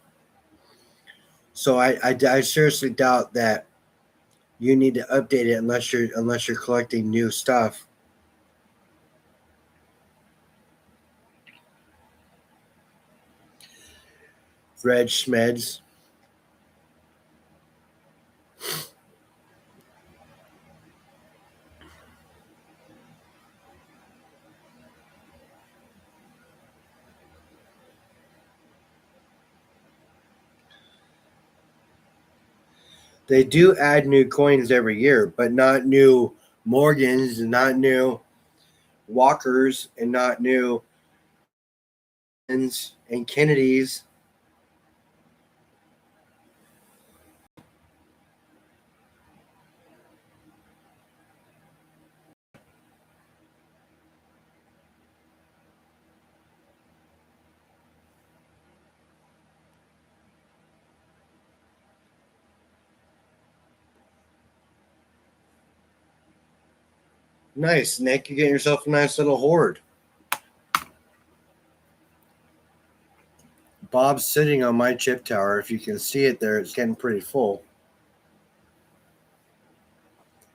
So I seriously doubt that you need to update it unless you're collecting new stuff. Reg Schmeds. They do add new coins every year, but not new Morgans, not new Walkers and not new and Kennedys. Nice, Nick. You're getting yourself a nice little horde. Bob's sitting on my chip tower. If you can see it there, it's getting pretty full.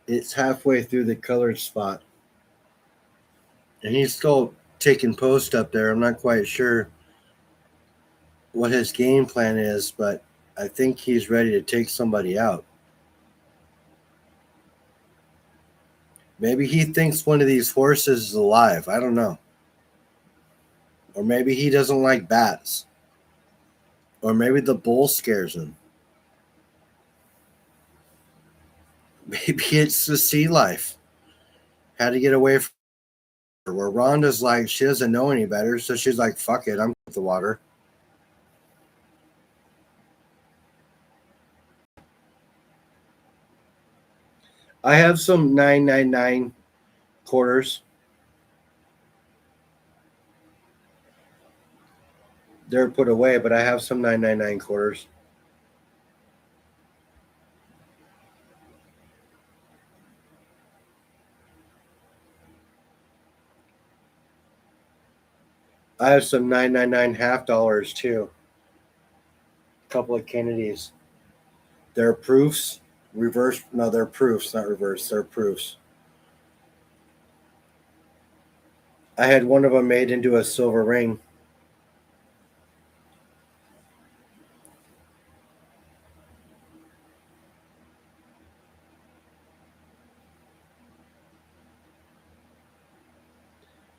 It's halfway through the colored spot. And he's still taking post up there. I'm not quite sure what his game plan is, but I think he's ready to take somebody out. Maybe he thinks one of these horses is alive. I don't know. Or maybe he doesn't like bats. Or maybe the bull scares him. Maybe it's the sea life. Had to get away from her. Where Rhonda's like, she doesn't know any better. So she's like, fuck it, I'm with the water. I have some 999 quarters. They're put away, but I have some 999 quarters. I have some 999 half dollars too. A couple of Kennedys. They're proofs. Reverse. No, they're proofs, not reverse. They're proofs. I had one of them made into a silver ring.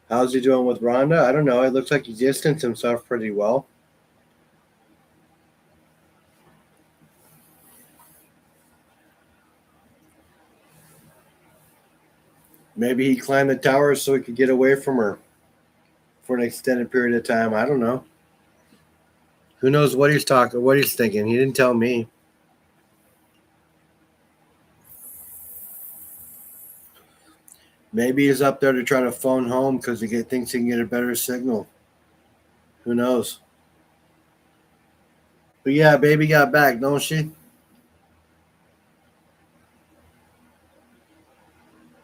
How's he doing with Rhonda? I don't know. It looks like he distanced himself pretty well. Maybe he climbed the tower so he could get away from her for an extended period of time. I don't know. Who knows what he's talking, what he's thinking? He didn't tell me. Maybe he's up there to try to phone home because he thinks he can get a better signal. Who knows? But yeah, baby got back, don't she?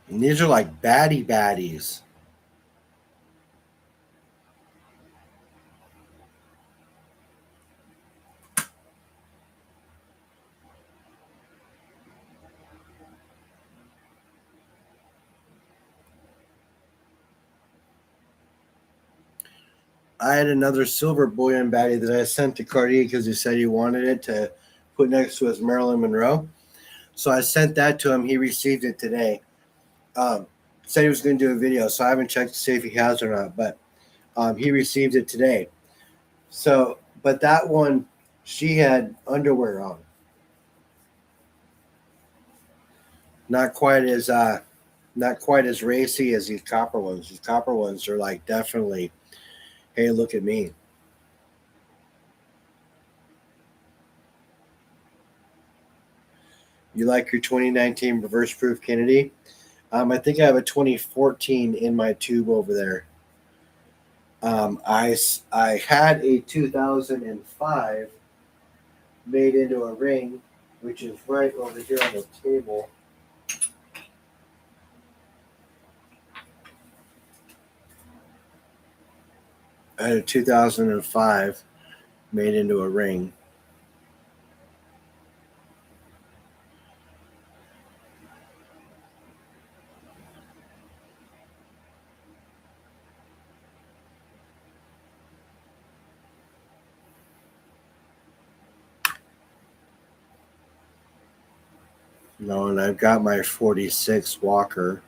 And these are like baddie baddies. I had another silver bullion baddie that I sent to Cartier because he said he wanted it to put next to his Marilyn Monroe. So I sent that to him. He received it today. Said he was going to do a video, so I haven't checked to see if he has or not. But he received it today. So, but that one, she had underwear on. Not quite as racy as these copper ones. These copper ones are like definitely, hey, look at me. You like your 2019 reverse proof Kennedy? I think I have a 2014 in my tube over there. I had a 2005 made into a ring, which is right over here on the table. I had a 2005 made into a ring. No, and I've got my 46 Walker.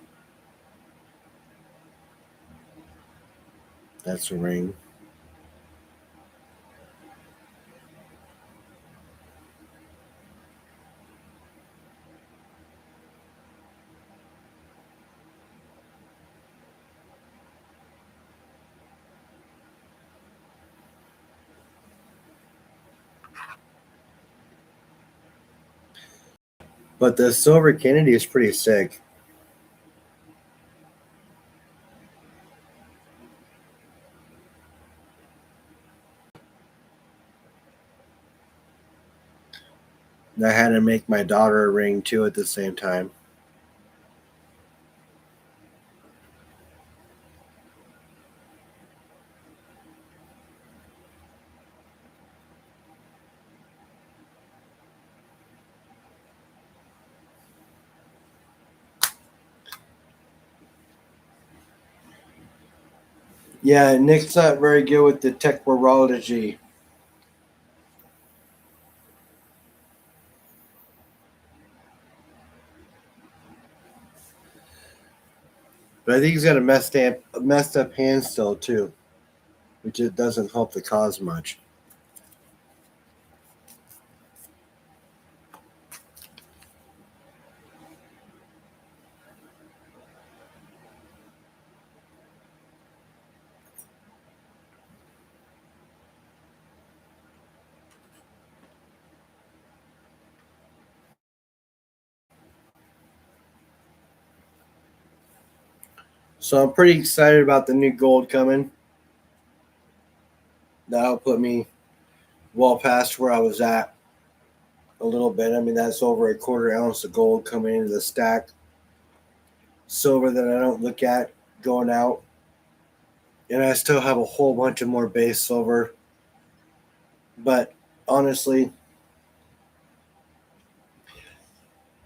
That's a ring. But the silver Kennedy is pretty sick. I had to make my daughter a ring too at the same time. Yeah, Nick's not very good with the technology. But I think he's got a messed up hand still too, which it doesn't help the cause much. So I'm pretty excited about the new gold coming. That'll put me well past where I was at a little bit. I mean, that's over a quarter ounce of gold coming into the stack. Silver that I don't look at going out. And I still have a whole bunch of more base silver. But honestly,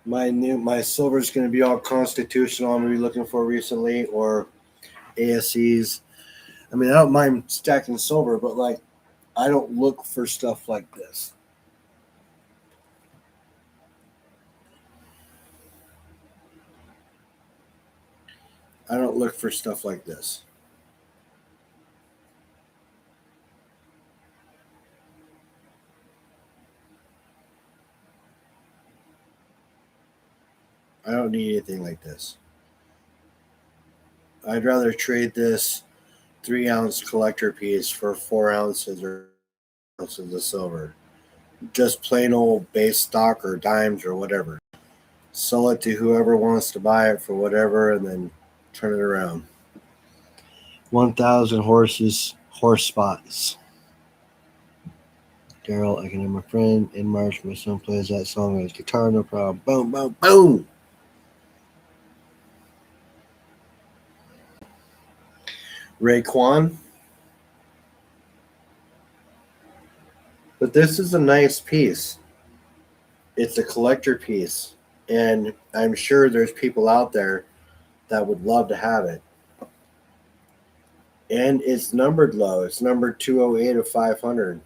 my silver is going to be all constitutional. I'm going to be looking for recently or ASCs. I mean, I don't mind stacking silver, but like, I don't look for stuff like this. I don't look for stuff like this. I don't need anything like this. I'd rather trade this 3 ounce collector piece for 4 ounces or ounces of silver. Just plain old base stock or dimes or whatever. Sell it to whoever wants to buy it for whatever and then turn it around. 1,000 horse spots. Daryl, I can hear my friend in March. My son plays that song on his guitar, no problem. Boom, boom, boom. Raekwon. But this is a nice piece. It's a collector piece. And I'm sure there's people out there that would love to have it. And it's numbered low. It's number 208 of 500.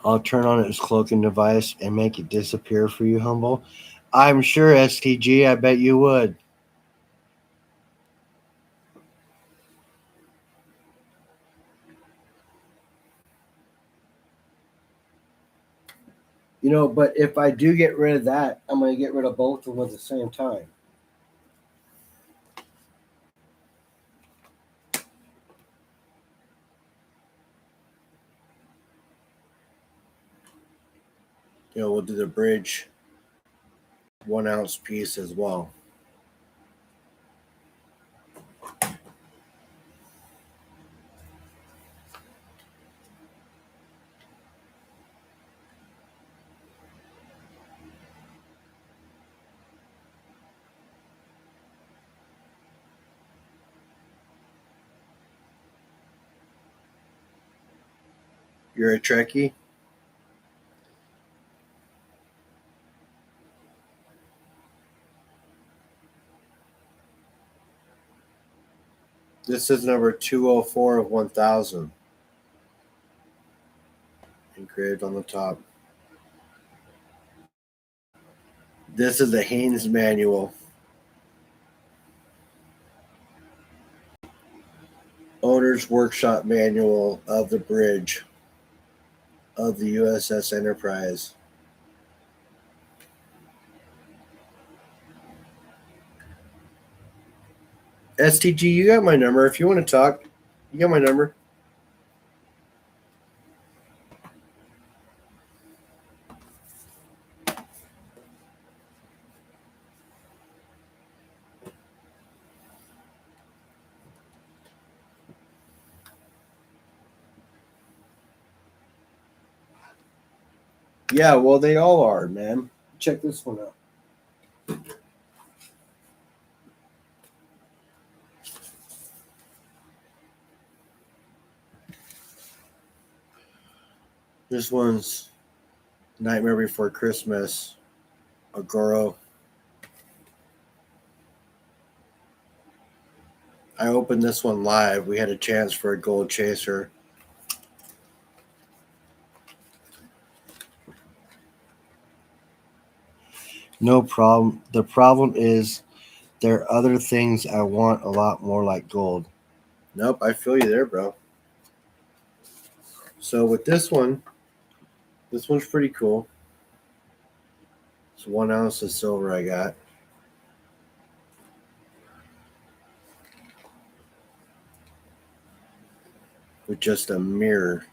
I'll turn on its cloaking device and make it disappear for you, Humble. I'm sure, STG. I bet you would. You know, but if I do get rid of that, I'm going to get rid of both of them at the same time. You know, we'll do the bridge 1 ounce piece as well. You're a Trekkie? This is number 204 of 1,000. Engraved on the top. This is the Haynes manual. Owner's Workshop Manual of the bridge of the USS Enterprise. STG, you got my number. If you want to talk, you got my number. Yeah, well, they all are, man. Check this one out. This one's Nightmare Before Christmas, Agoro. I opened this one live. We had a chance for a gold chaser. No problem. The problem is there are other things I want a lot more like gold. Nope, I feel you there, bro. So with this one's pretty cool. It's 1 ounce of silver I got. With just a mirror.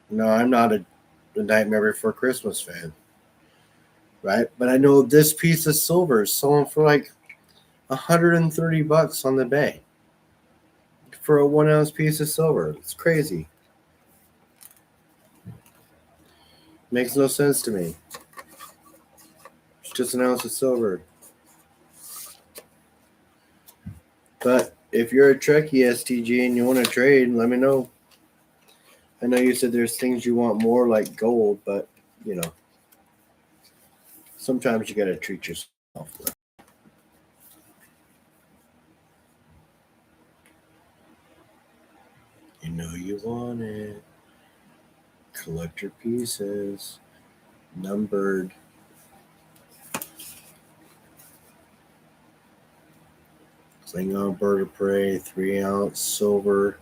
No, I'm not a Nightmare Before Christmas fan. Right? But I know this piece of silver is selling for like $130 on the bay. For a 1 ounce piece of silver. It's crazy. Makes no sense to me. It's just an ounce of silver. But if you're a Trekkie STG and you want to trade, let me know. I know you said there's things you want more like gold, but you know, sometimes you gotta treat yourself. You know you want it. Collector pieces. Numbered. Klingon Bird of Prey, 3 ounce silver,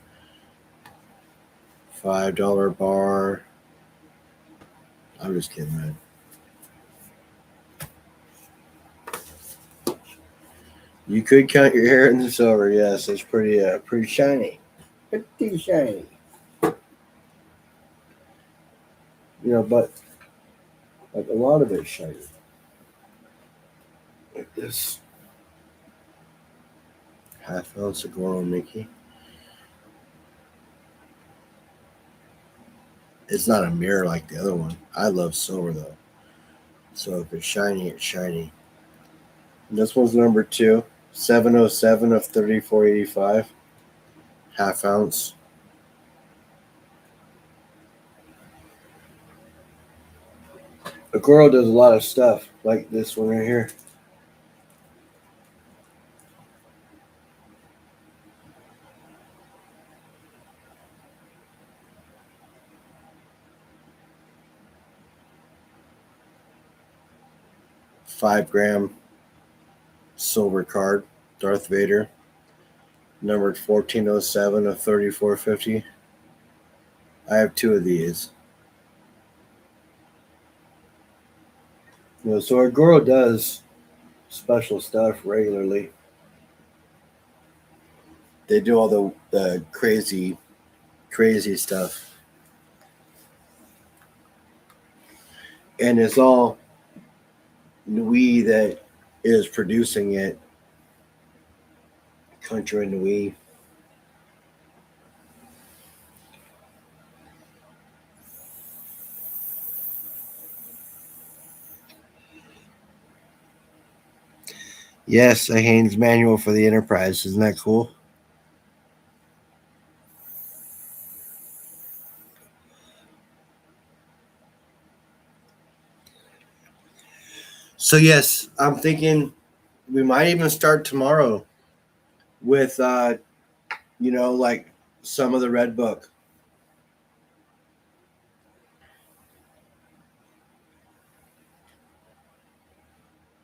$5 bar. I'm just kidding, man. You could count your hair in the silver. Yes, it's pretty shiny. Pretty shiny. You know, but like a lot of it's shiny. Like this half ounce of Goro Mickey. It's not a mirror like the other one. I love silver though. So if it's shiny, it's shiny. And this one's number 2, 707 of 3485. Half ounce. Agoro does a lot of stuff like this one right here. $5 silver card, Darth Vader, numbered 1407 of 3450. I have 2 of these. You know, so Agoro does special stuff regularly. They do all the crazy stuff. And it's all Nui that is producing it. Country Nui. Yes, a Haynes manual for the Enterprise. Isn't that cool? So yes, I'm thinking we might even start tomorrow with like some of the red book.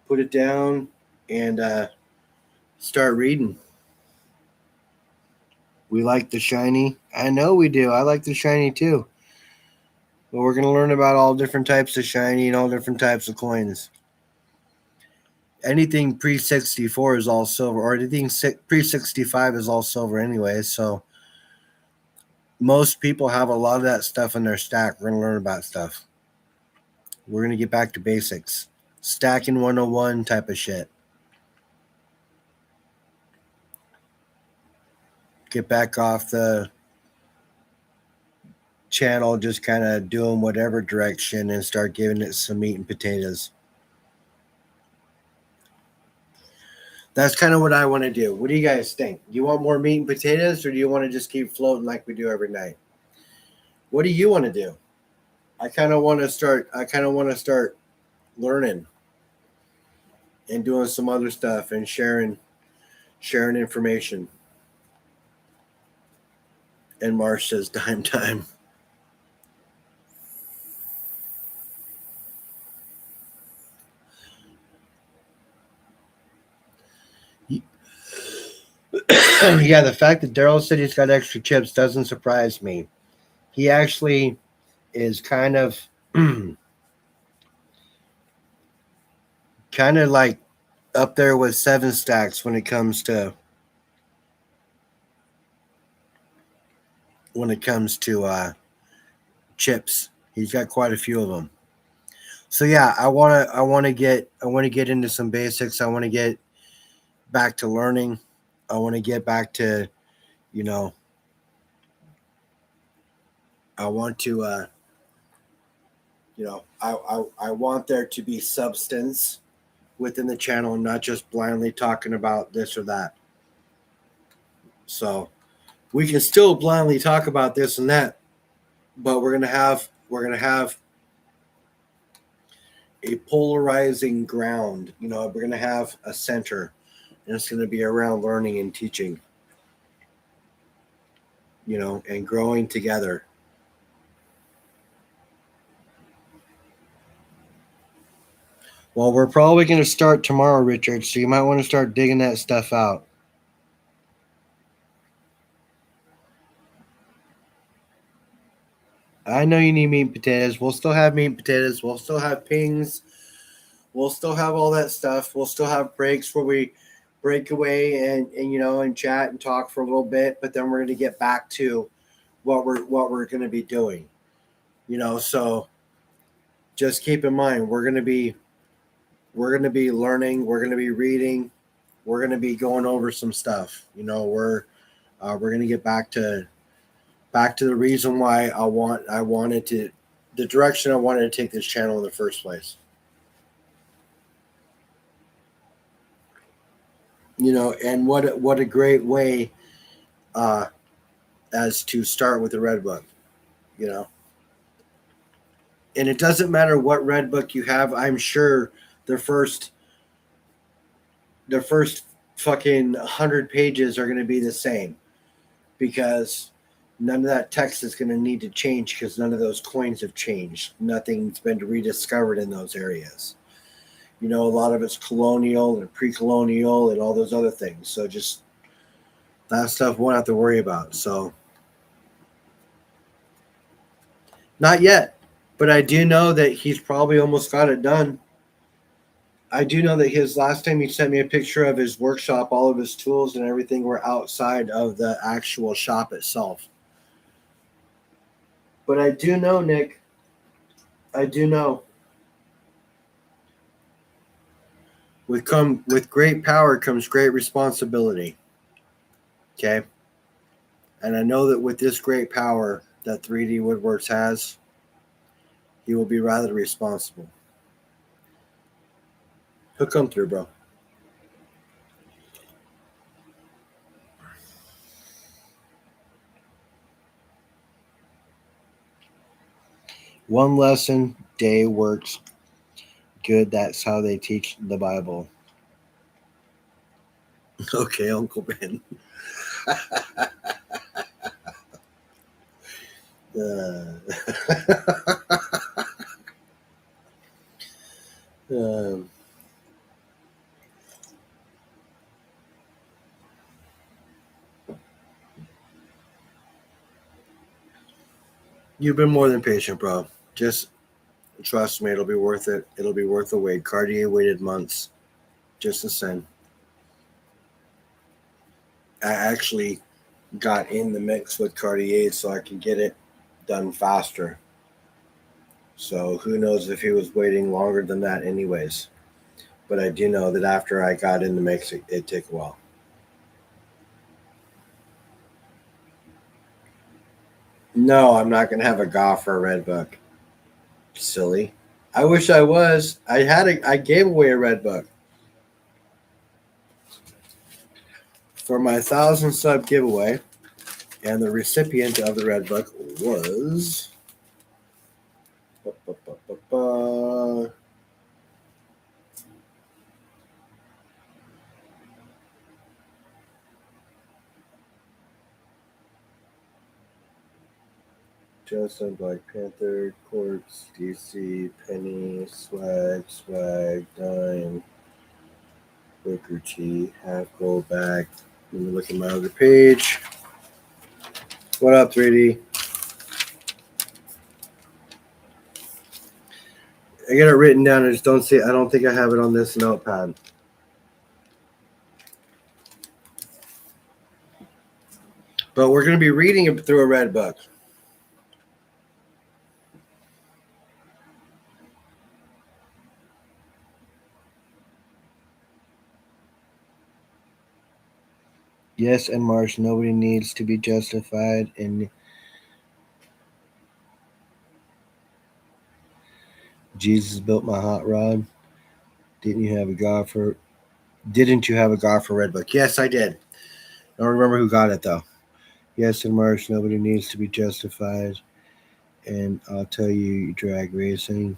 Put it down and start reading. We like the shiny. I know we do. I like the shiny too. But we're going to learn about all different types of shiny and all different types of coins. Anything pre 64 is all silver, or anything pre 65 is all silver anyway. So most people have a lot of that stuff in their stack. We're going to learn about stuff. We're going to get back to basics. Stacking 101 type of shit. Get back off the channel, just kind of doing whatever direction and start giving it some meat and potatoes. That's kind of what I want to do. What do you guys think? Do you want more meat and potatoes, or do you want to just keep floating like we do every night? What do you want to do? I kind of want to start learning and doing some other stuff and sharing information. And Marsh says dime time. Yeah, the fact that Daryl said he's got extra chips doesn't surprise me. He actually is kind of like up there with 7 stacks when it comes to chips. He's got quite a few of them. So yeah, I want to get into some basics. I want to get back to learning. I want to get back to, you know, I want to I want there to be substance within the channel and not just blindly talking about this or that. So we can still blindly talk about this and that, but we're gonna have a polarizing ground. We're gonna have a center, and it's gonna be around learning and teaching. And growing together. Well, we're probably going to start tomorrow, Richard, so you might want to start digging that stuff out. I know you need meat and potatoes. We'll still have meat and potatoes. We'll still have pings. We'll still have all that stuff. We'll still have breaks where we break away and chat and talk for a little bit, but then we're going to get back to what we're going to be doing. So just keep in mind we're going to be learning, we're going to be reading, we're going to be going over some stuff. We're going to get back to the reason why I wanted to the direction I wanted to take this channel in the first place. And what a great way as to start with the red book. And it doesn't matter what red book you have. I'm sure the first fucking 100 pages are going to be the same, because none of that text is going to need to change, because none of those coins have changed. Nothing's been rediscovered in those areas. A lot of it's colonial and pre-colonial and all those other things. So just that stuff won't have to worry about. So not yet, but I do know that he's probably almost got it done. I do know that his last time he sent me a picture of his workshop, all of his tools and everything were outside of the actual shop itself. But I do know, Nick, I do know. With great power comes great responsibility. Okay? And I know that with this great power that 3D Woodworks has, he will be rather responsible. He'll come through, bro. One lesson day works good. That's how they teach the Bible. Okay, Uncle Ben. um, you've been more than patient, bro. Just trust me, it'll be worth it. It'll be worth the wait. Cartier waited months just to send. I actually got in the mix with Cartier so I could get it done faster. So who knows if he was waiting longer than that, anyways. But I do know that after I got in the mix, it took a while. No, I'm not gonna have a Goff or a Red Book. Silly. I wish I was. I gave away a Red Book for my 1,000 sub giveaway, and the recipient of the Red Book was. Justin, Black Panther, Quartz, DC, Penny, Swag, Dime, Booker T, Half Gold Back. Let me look at my other page. What up, 3D? I got it written down. I just don't see. I don't think I have it on this notepad. But we're going to be reading it through a Red Book. Yes, and Marsh, nobody needs to be justified in Jesus built my hot rod. Didn't you have a God for Red Book? Yes, I did. I don't remember who got it though. Yes, and Marsh, nobody needs to be justified. And I'll tell you, drag racing.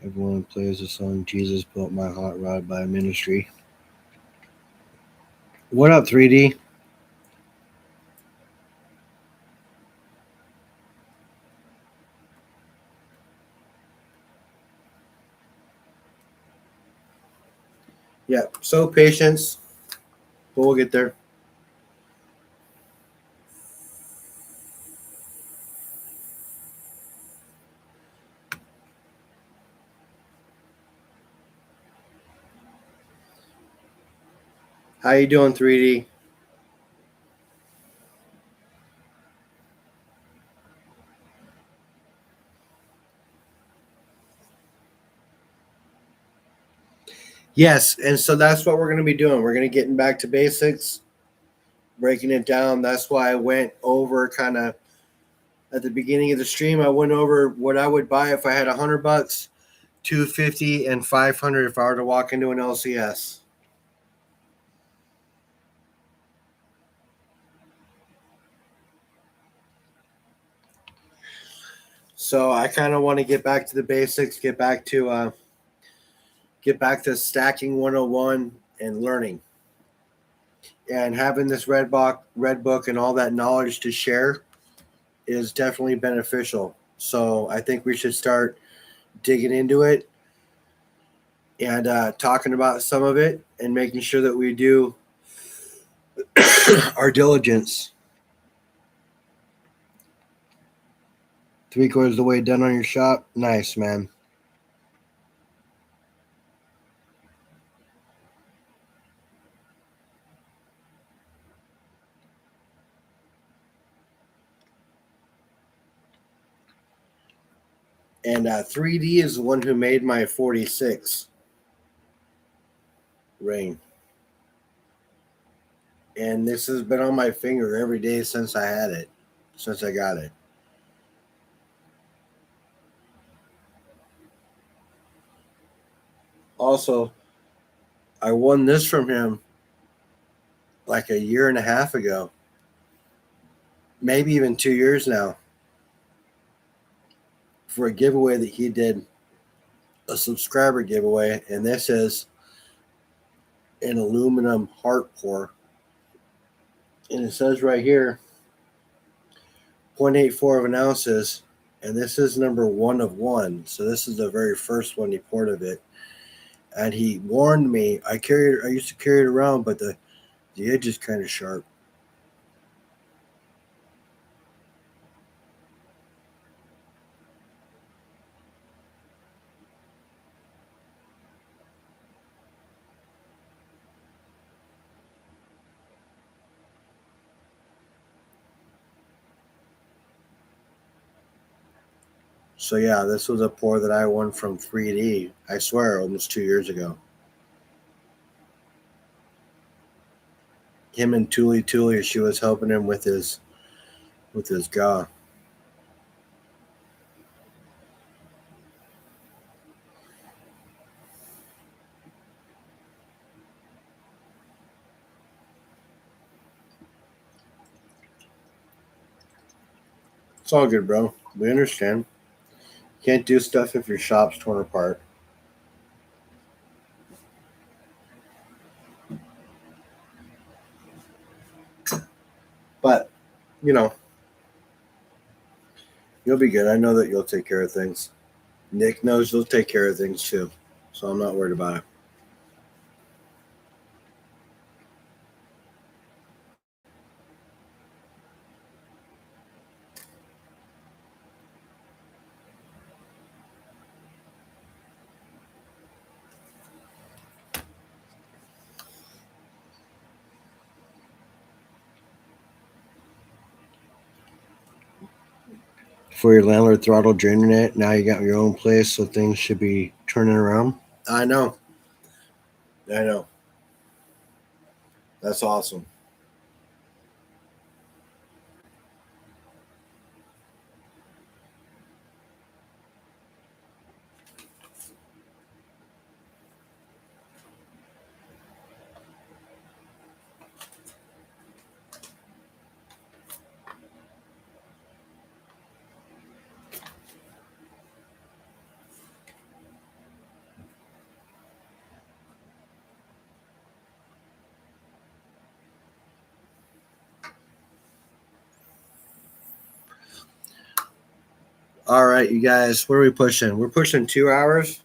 Everyone plays the song Jesus Built My Hot Rod by Ministry. What up, 3D? Yeah, so patience, but we'll get there. How you doing, 3D? Yes, and so that's what we're going to be doing. We're going to getting back to basics, breaking it down. That's why I went over kind of at the beginning of the stream. I went over what I would buy if I had $100, 250, and 500 if I were to walk into an LCS. So I kind of want to get back to the basics, get back to stacking 101 and learning, and having this red book and all that knowledge to share is definitely beneficial. So I think we should start digging into it and talking about some of it and making sure that we do our diligence. 3/4 of the way done on your shop. Nice, man. And 3D is the one who made my 46 ring. And this has been on my finger every day since I had it, since I got it. Also, I won this from him like a year and a half ago, maybe even 2 years now, for a giveaway that he did a subscriber giveaway, and this is an aluminum heart pour. And it says right here 0.84 of an ounces, and this is number 1 of 1. So this is the very first one he poured of it. And he warned me. I used to carry it around, but the edge is kind of sharp. So yeah, this was a pour that I won from 3D. I swear, almost 2 years ago. Him and Tuli, she was helping him with his ga. It's all good, bro. We understand. Can't do stuff if your shop's torn apart. But, you know, you'll be good. I know that you'll take care of things. Nick knows you'll take care of things too. So I'm not worried about it. For your landlord throttled your internet, now you got your own place, so things should be turning around. I know. That's awesome. All right, you guys, what are we pushing? We're pushing 2 hours.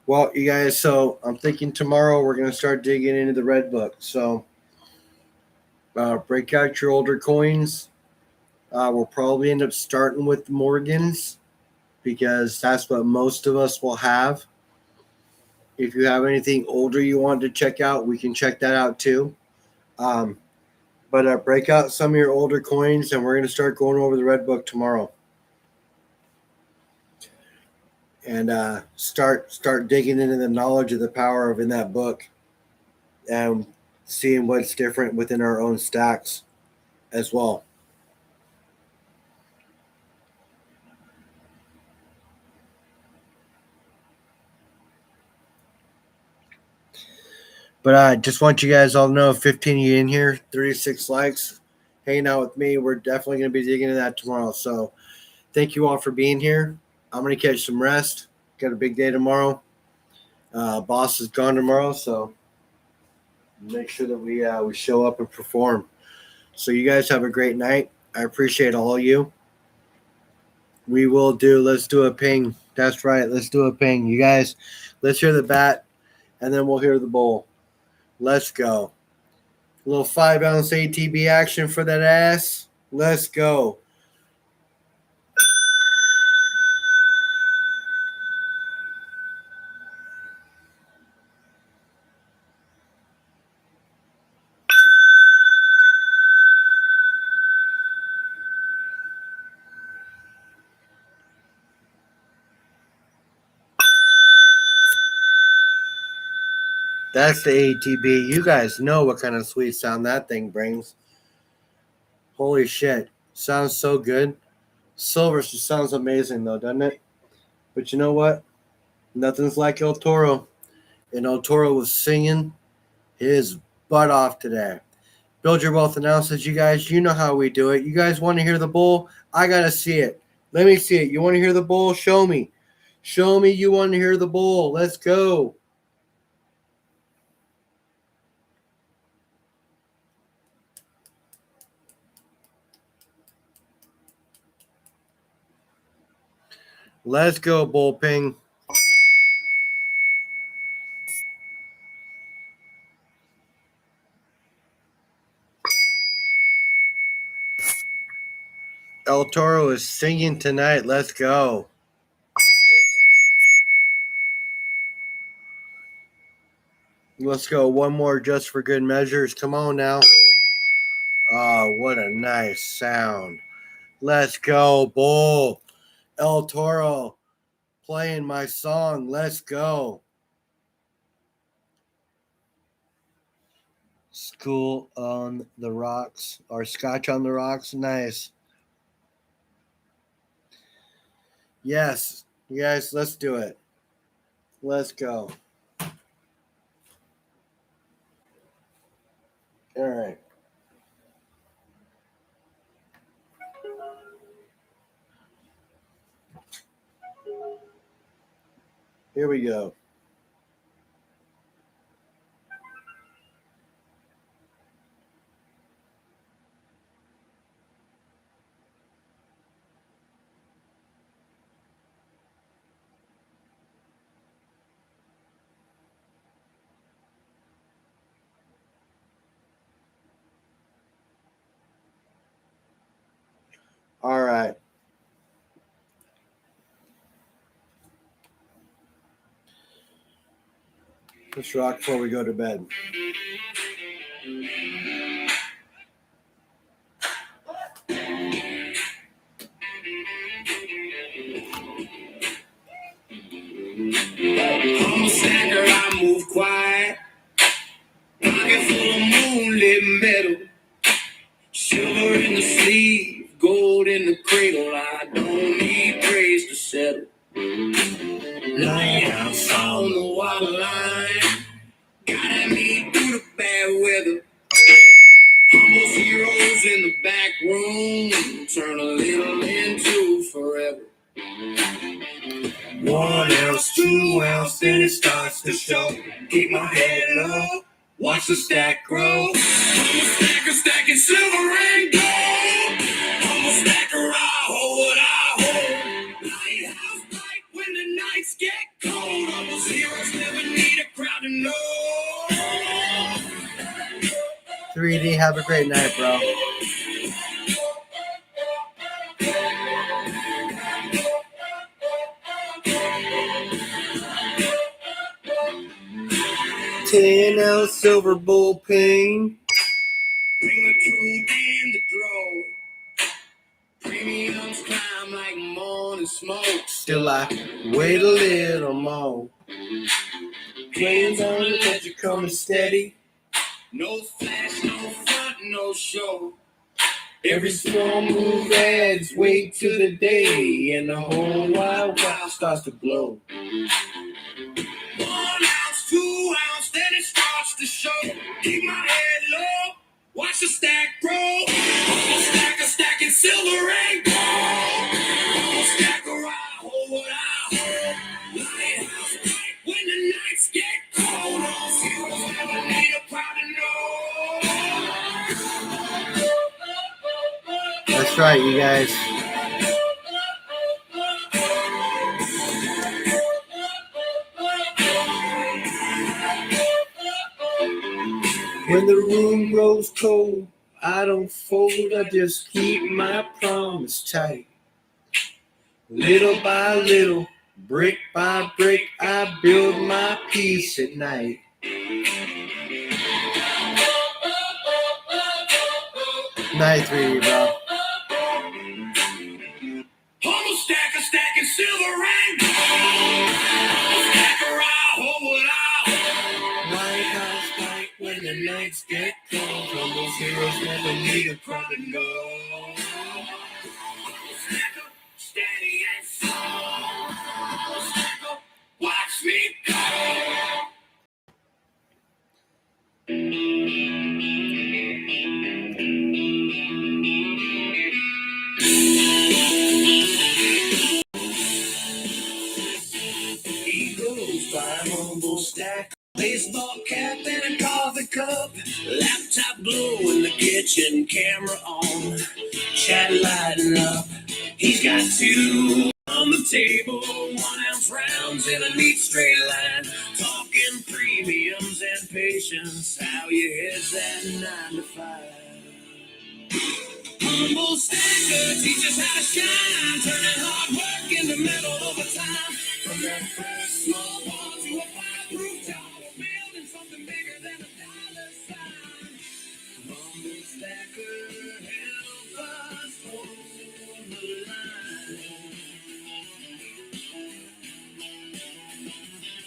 Well, you guys, so I'm thinking tomorrow we're going to start digging into the Red Book. So break out your older coins. We'll probably end up starting with Morgans because that's what most of us will have. If you have anything older you want to check out, we can check that out too. But break out some of your older coins, and we're going to start going over the Red Book tomorrow. And start digging into the knowledge of the power of in that book and seeing what's different within our own stacks as well. But I just want you guys all to know, 15 of you in here, 36 likes, hanging out with me. We're definitely going to be digging into that tomorrow. So thank you all for being here. I'm going to catch some rest. Got a big day tomorrow. Boss is gone tomorrow, so make sure that we show up and perform. So you guys have a great night. I appreciate all of you. Let's do a ping. That's right. Let's do a ping. You guys, let's hear the bat, and then we'll hear the bowl. Let's go. A little 5-ounce ATB action for that ass. Let's go. That's the ATB. You guys know what kind of sweet sound that thing brings. Holy shit. Sounds so good. Silver sounds amazing, though, doesn't it? But you know what? Nothing's like El Toro. And El Toro was singing his butt off today. Build Your Wealth announces, you guys, you know how we do it. You guys want to hear the bull? I got to see it. Let me see it. You want to hear the bull? Show me. Show me you want to hear the bull. Let's go. Let's go, bullping. El Toro is singing tonight. Let's go. Let's go. One more just for good measures. Come on now. Oh, what a nice sound. Let's go, bull. El Toro playing my song. Let's go. School on the rocks or scotch on the rocks. Nice. Yes, you guys, let's do it. Let's go. All right. Here we go. All right. Let's rock before we go to bed. I'm a snacker, I move quiet. Pocket full of moonlit metal. Silver in the sleeve, gold in the cradle. I don't need praise to settle. Lighthouse on the water line. Guiding me through the bad weather. Almost heroes in the back room. Turn a little into forever. 1 ounce, 2 ounce, then it starts to show. Keep my head low, watch the stack grow. I'm a stacker, stacking silver and gold. I'm a stacker, I hold what I hold. Lighthouse light when the nights get cold. I'm a heroes never need a crowd to know. 3D, have a great night, bro. $10 silver bullpen. Bring the truth in the draw. Premiums climb like morning smoke. Still I wait a little more. Plans on it, but you're coming steady. No flash, no front, no show. Every small move adds weight to the day, and the whole wide world starts to glow. 1 ounce, 2 ounce, then it starts to show. Keep my head low, watch the stack grow. I'm a stacker, stacking silver and gold. I'm a stacker, I hold what I hold. Lighthouse bright when the nights get cold. All heroes never need a crowd to know. That's right, you guys. When the room grows cold, I don't fold, I just keep my promise tight. Little by little, brick by brick, I build my peace at night. Night 3D, bro. I'm a stacker, stacking silver and gold. I'm a stacker, I hold what I hold. Lighthouse light when the nights get cold. From those heroes never need a crowd to know. Stacker, steady and slow. Stacker, watch me go. chat lighting up. He's got two on the table, 1 ounce rounds in a neat straight line. Talking premiums and patience, how you hit that 9 to 5. Humble stacker, teach us how to shine, turning hard work into metal over time. From that first small ball to a fireproof tower, building something bigger than a dollar sign. Humble stacker, help us hold the line.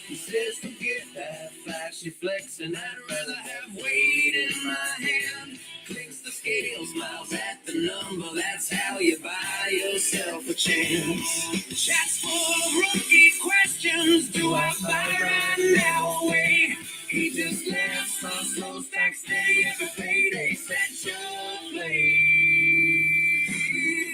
He says, forget that flashy flexing, I'd rather have weight in my hand. Clicks the scale, smiles at the number, that's how you buy yourself a chance. Chats full of rookie questions, do I buy right now or wait? He just laughs on slow stacks day, every payday set your plate.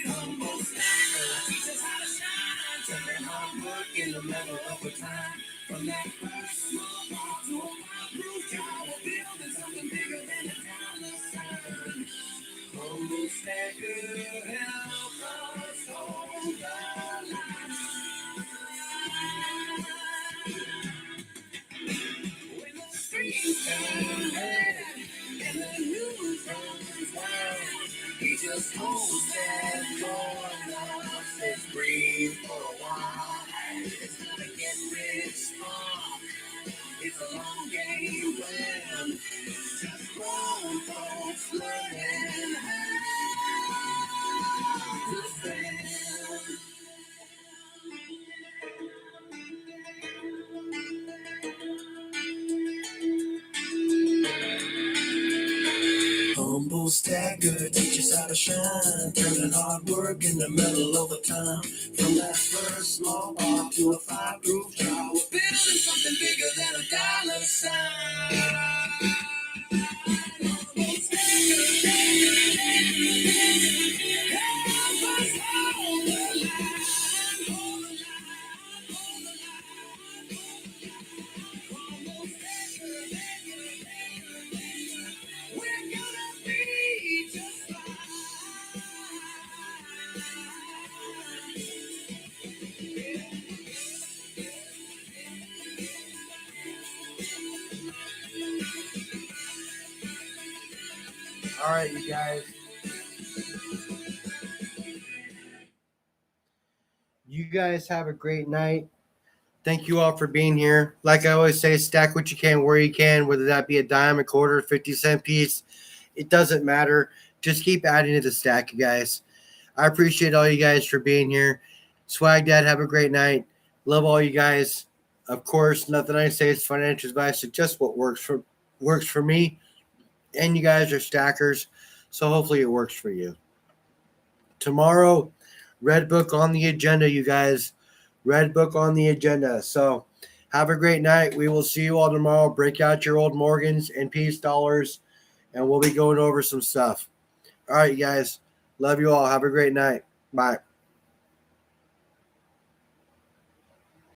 Humble stacker, teach us how to shine, turning hard work into metal over time. From that first small ball to a fireproof tower, building something bigger than a dollar sign. Humble stacker, help us hold the line. When the streets turn red and the news runs wild, he just holds that corner, says breathe for a while. It's gonna get rich small. It's a long game plan. Just grown folks learning how to stand. Humble stacker, teach us how to shine, turning hard work into metal over time. From that first small bar to a fireproof tower, building something bigger than a dollar sign. Humble stacker, help us hold the line, hold the line, hold the line. Humble stacker, we're gonna be just fine. All right, you guys. You guys have a great night. Thank you all for being here. Like I always say, stack what you can where you can, whether that be a dime, a quarter, 50-cent piece. It doesn't matter. Just keep adding to the stack, you guys. I appreciate all you guys for being here. Swag Dad, have a great night. Love all you guys. Of course, nothing I say is financial advice. It's just what works for me. And you guys are stackers, so hopefully it works for you. Tomorrow, Red Book on the agenda, you guys. Red Book on the agenda. So have a great night. We will see you all tomorrow. Break out your old Morgans and peace dollars, and we'll be going over some stuff. All right, you guys. Love you all. Have a great night. Bye.